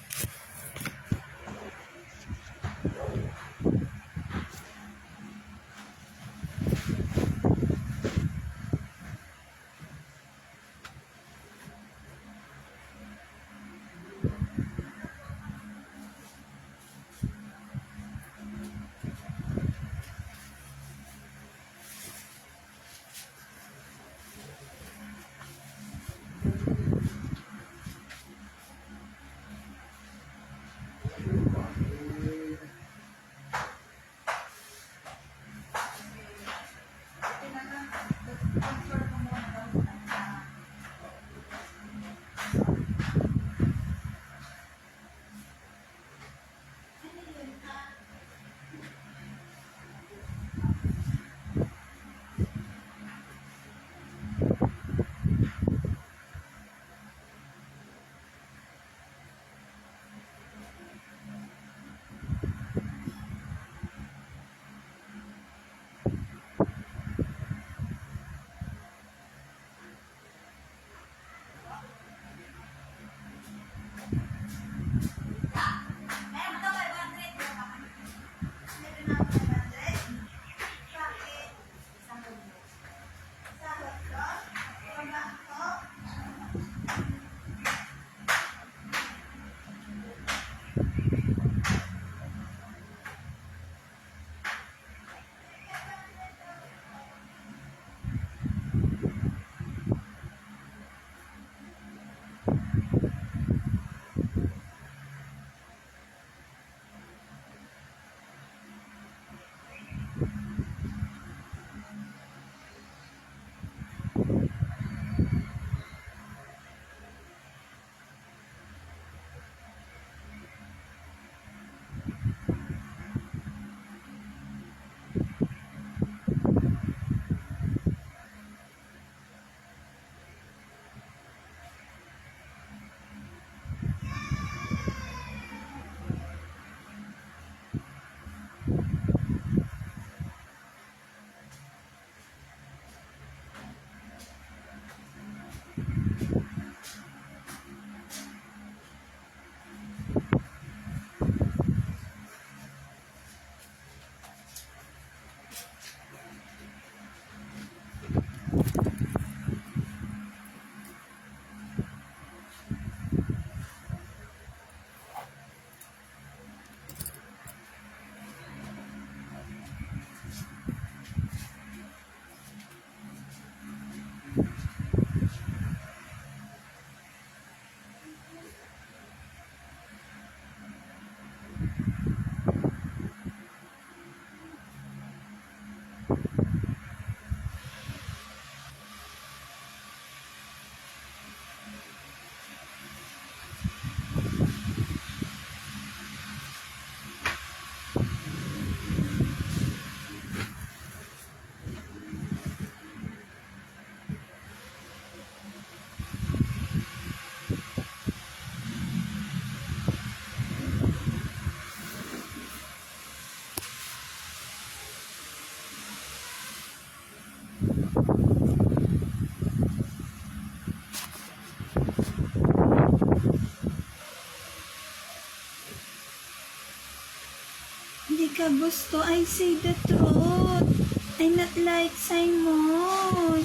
Hindi ka gusto. I say the truth. I'm not like Simon.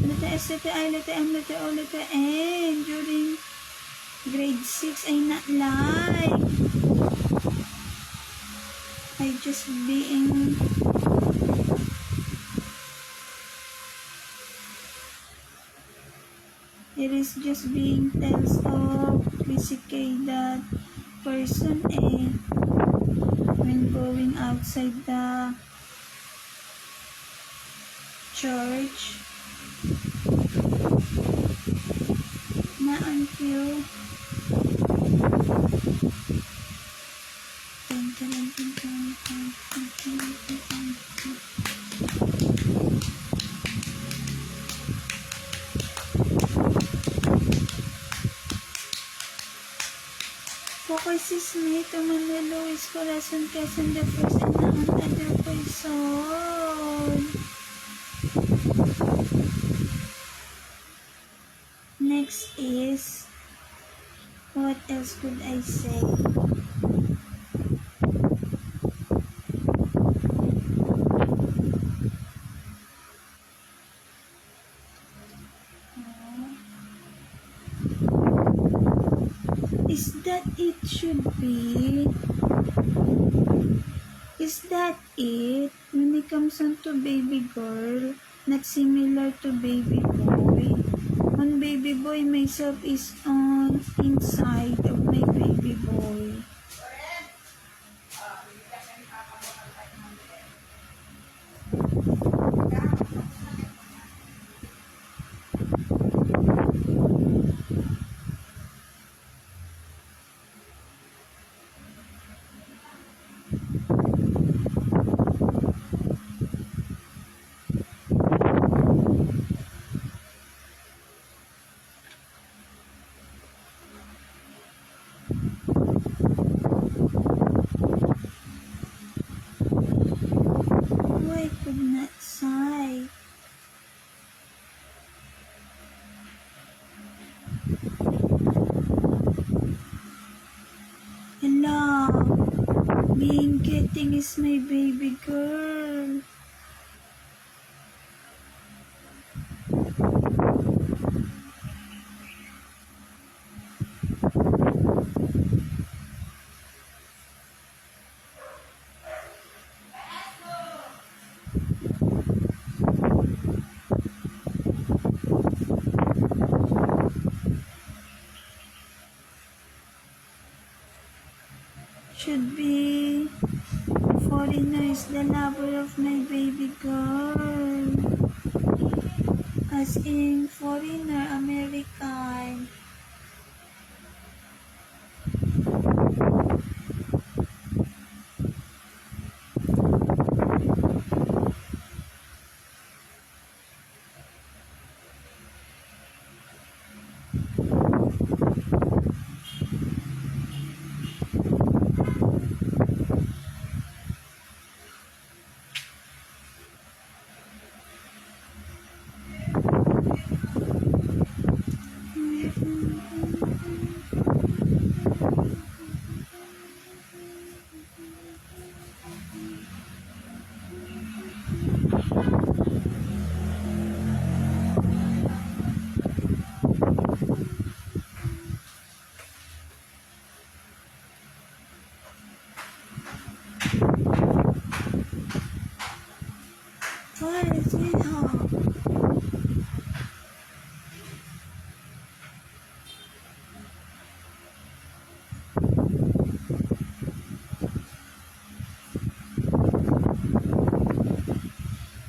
Letter S, letter I, letter M, letter O, letter N. During grade 6, I'm not like. I just being... It is just being tells of physically that person when going outside the church na until Ako'y si Smith, Manuel Luis Corazon Quezon the first and ang other person. Next is, what else could I say? Is that it should be? Is that it? When it comes on to baby girl, not similar to baby boy. On baby boy, myself is on inside of my baby boy. I could not sigh. Hello, being getting is my baby girl. Should be foreigner is the lover of my baby girl. As in foreigner, American. What is it?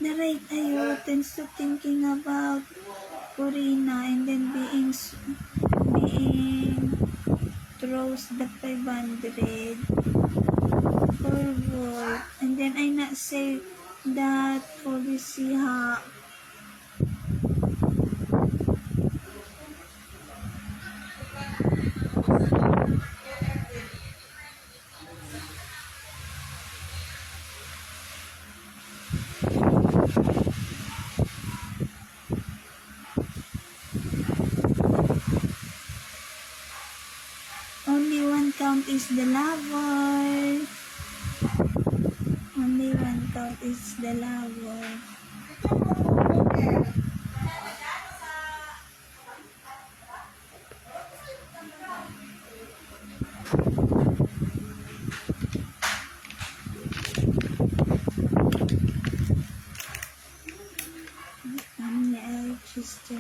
The right eye tends to thinking about Corina and then being throws the 500 per volt, and then I not say that policy ha. Only one count is the lover. Only one count is the lover. I just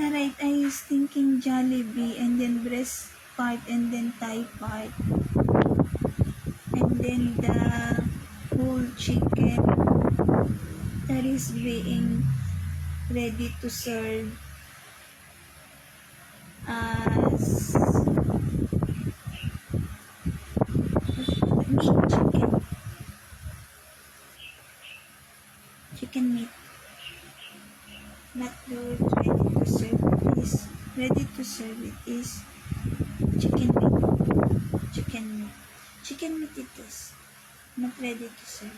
right eye is thinking Jollibee, and then breast part, and then thigh part, and then the whole chicken that is being ready to serve as meat, chicken meat. Not the word ready to serve. It is ready to serve. It is chicken meat. Chicken meat. Chicken meat it is. Not ready to serve.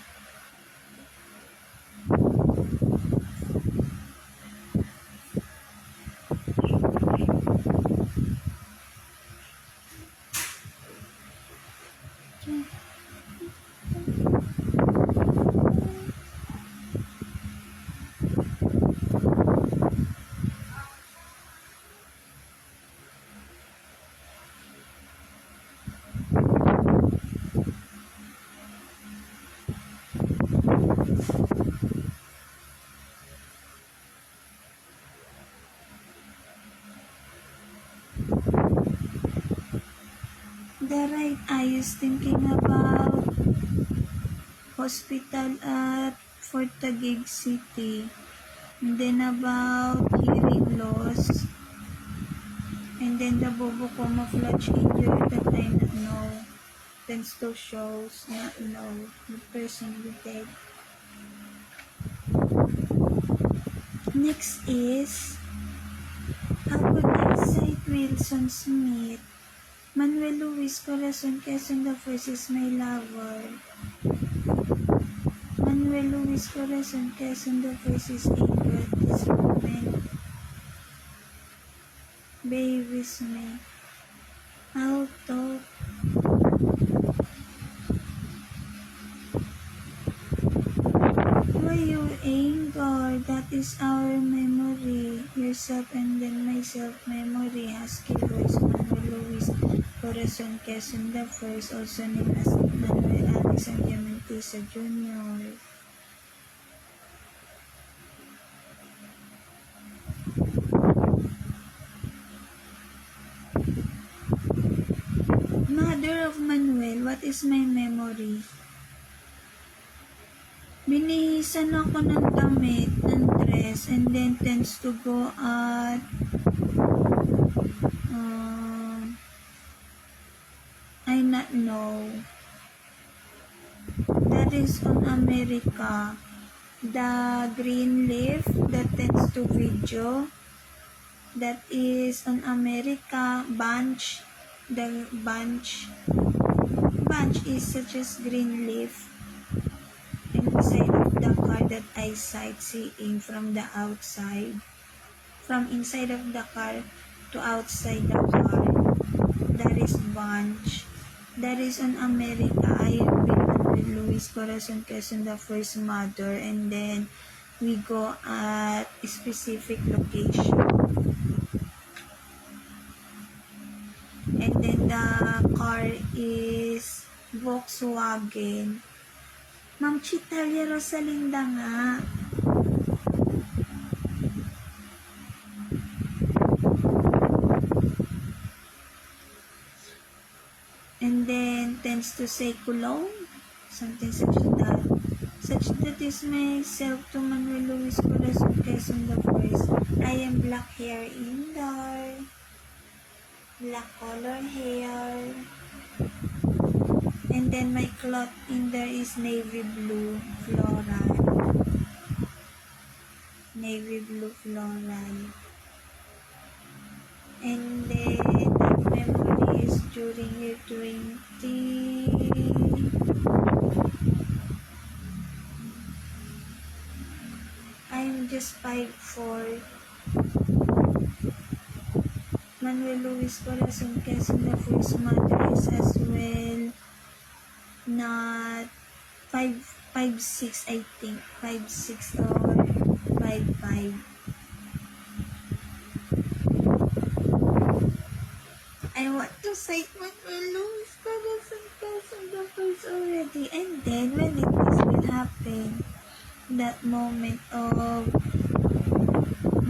The right eye is thinking about hospital at Fort Taguig City. And then about hearing loss. And then the bobo camouflage injury that I not know. Tends to shows not know the person who dead. Next is how could excite Wilson Smith? Manuel Luis Corazon Quezon the first is my lover. Manuel Luis Corazon Quezon the first is angry at this moment. Be with me. How to why you anger? That is our memory. Yourself and then myself memory. Husky voice Manuel Luis Corazon Quezon the first, also named as Manuel Alexander Diamantisa Jr. Mother of Manuel, what is my memory? Binihisan ako ng damit, ng dress, and then tends to go at I not know. That is on America. The green leaf that tends to video. That is on America. Bunch. The bunch. Bunch is such as green leaf. Inside of the car that I sightseeing from the outside. From inside of the car to outside the car. That is bunch. That is on America. I have been with Luis Corazon Quezon the first mother, and then we go at a specific location. And then the car is Volkswagen. Ma'am Chitalia Rosalinda nga. And then tends to say Cologne, something such that is myself to Manuel Luis Corazon Quezon the first. I am black hair in there, black color hair, and then my cloth in there is navy blue floral, and then that memory is during year 20. I'm just 5'4". Manuel Luis Corazon Quezon the first mother is as well not 5'6", I think 5'6" or 5'5". I want to cite Manuel Luis Corazon Quezon the first already, and then when this will happen, that moment of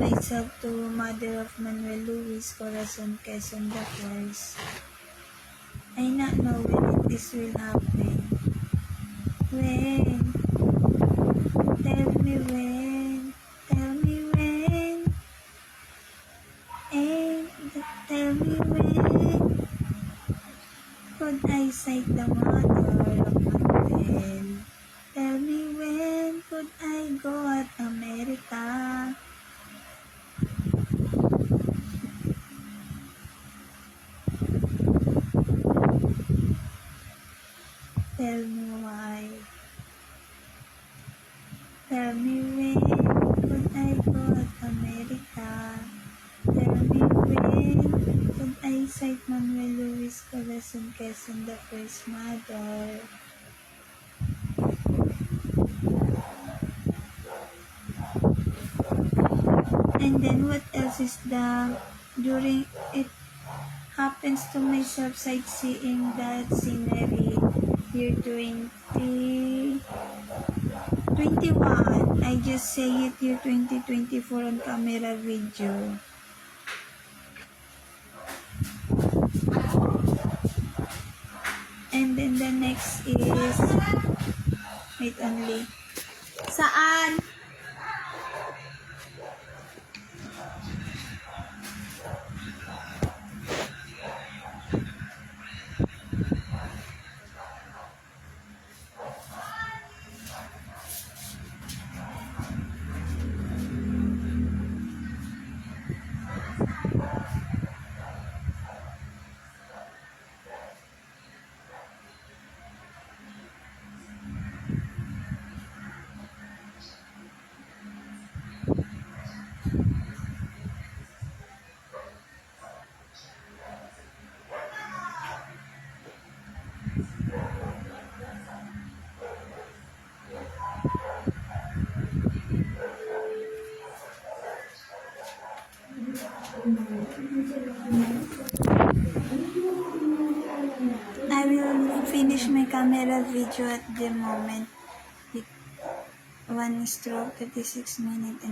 myself to Mother of Manuel Luis Corazon Quezon the First. I not know when this will happen. When? Tell me when. Tell me when. And tell me when. Could I cite the mother of Manuel? Tell me when could I go at America? Tell me why. Tell me when could I go at America? Tell me when could I cite Manuel Luis Corazon Quezon the First mother? And then what else is during it happens to myself sightseeing that scenery year 2021. I just say it year 2024 on camera video. And then the next is, wait only. Saan? I will finish my camera video at the moment. 1 stroke, 36 minutes.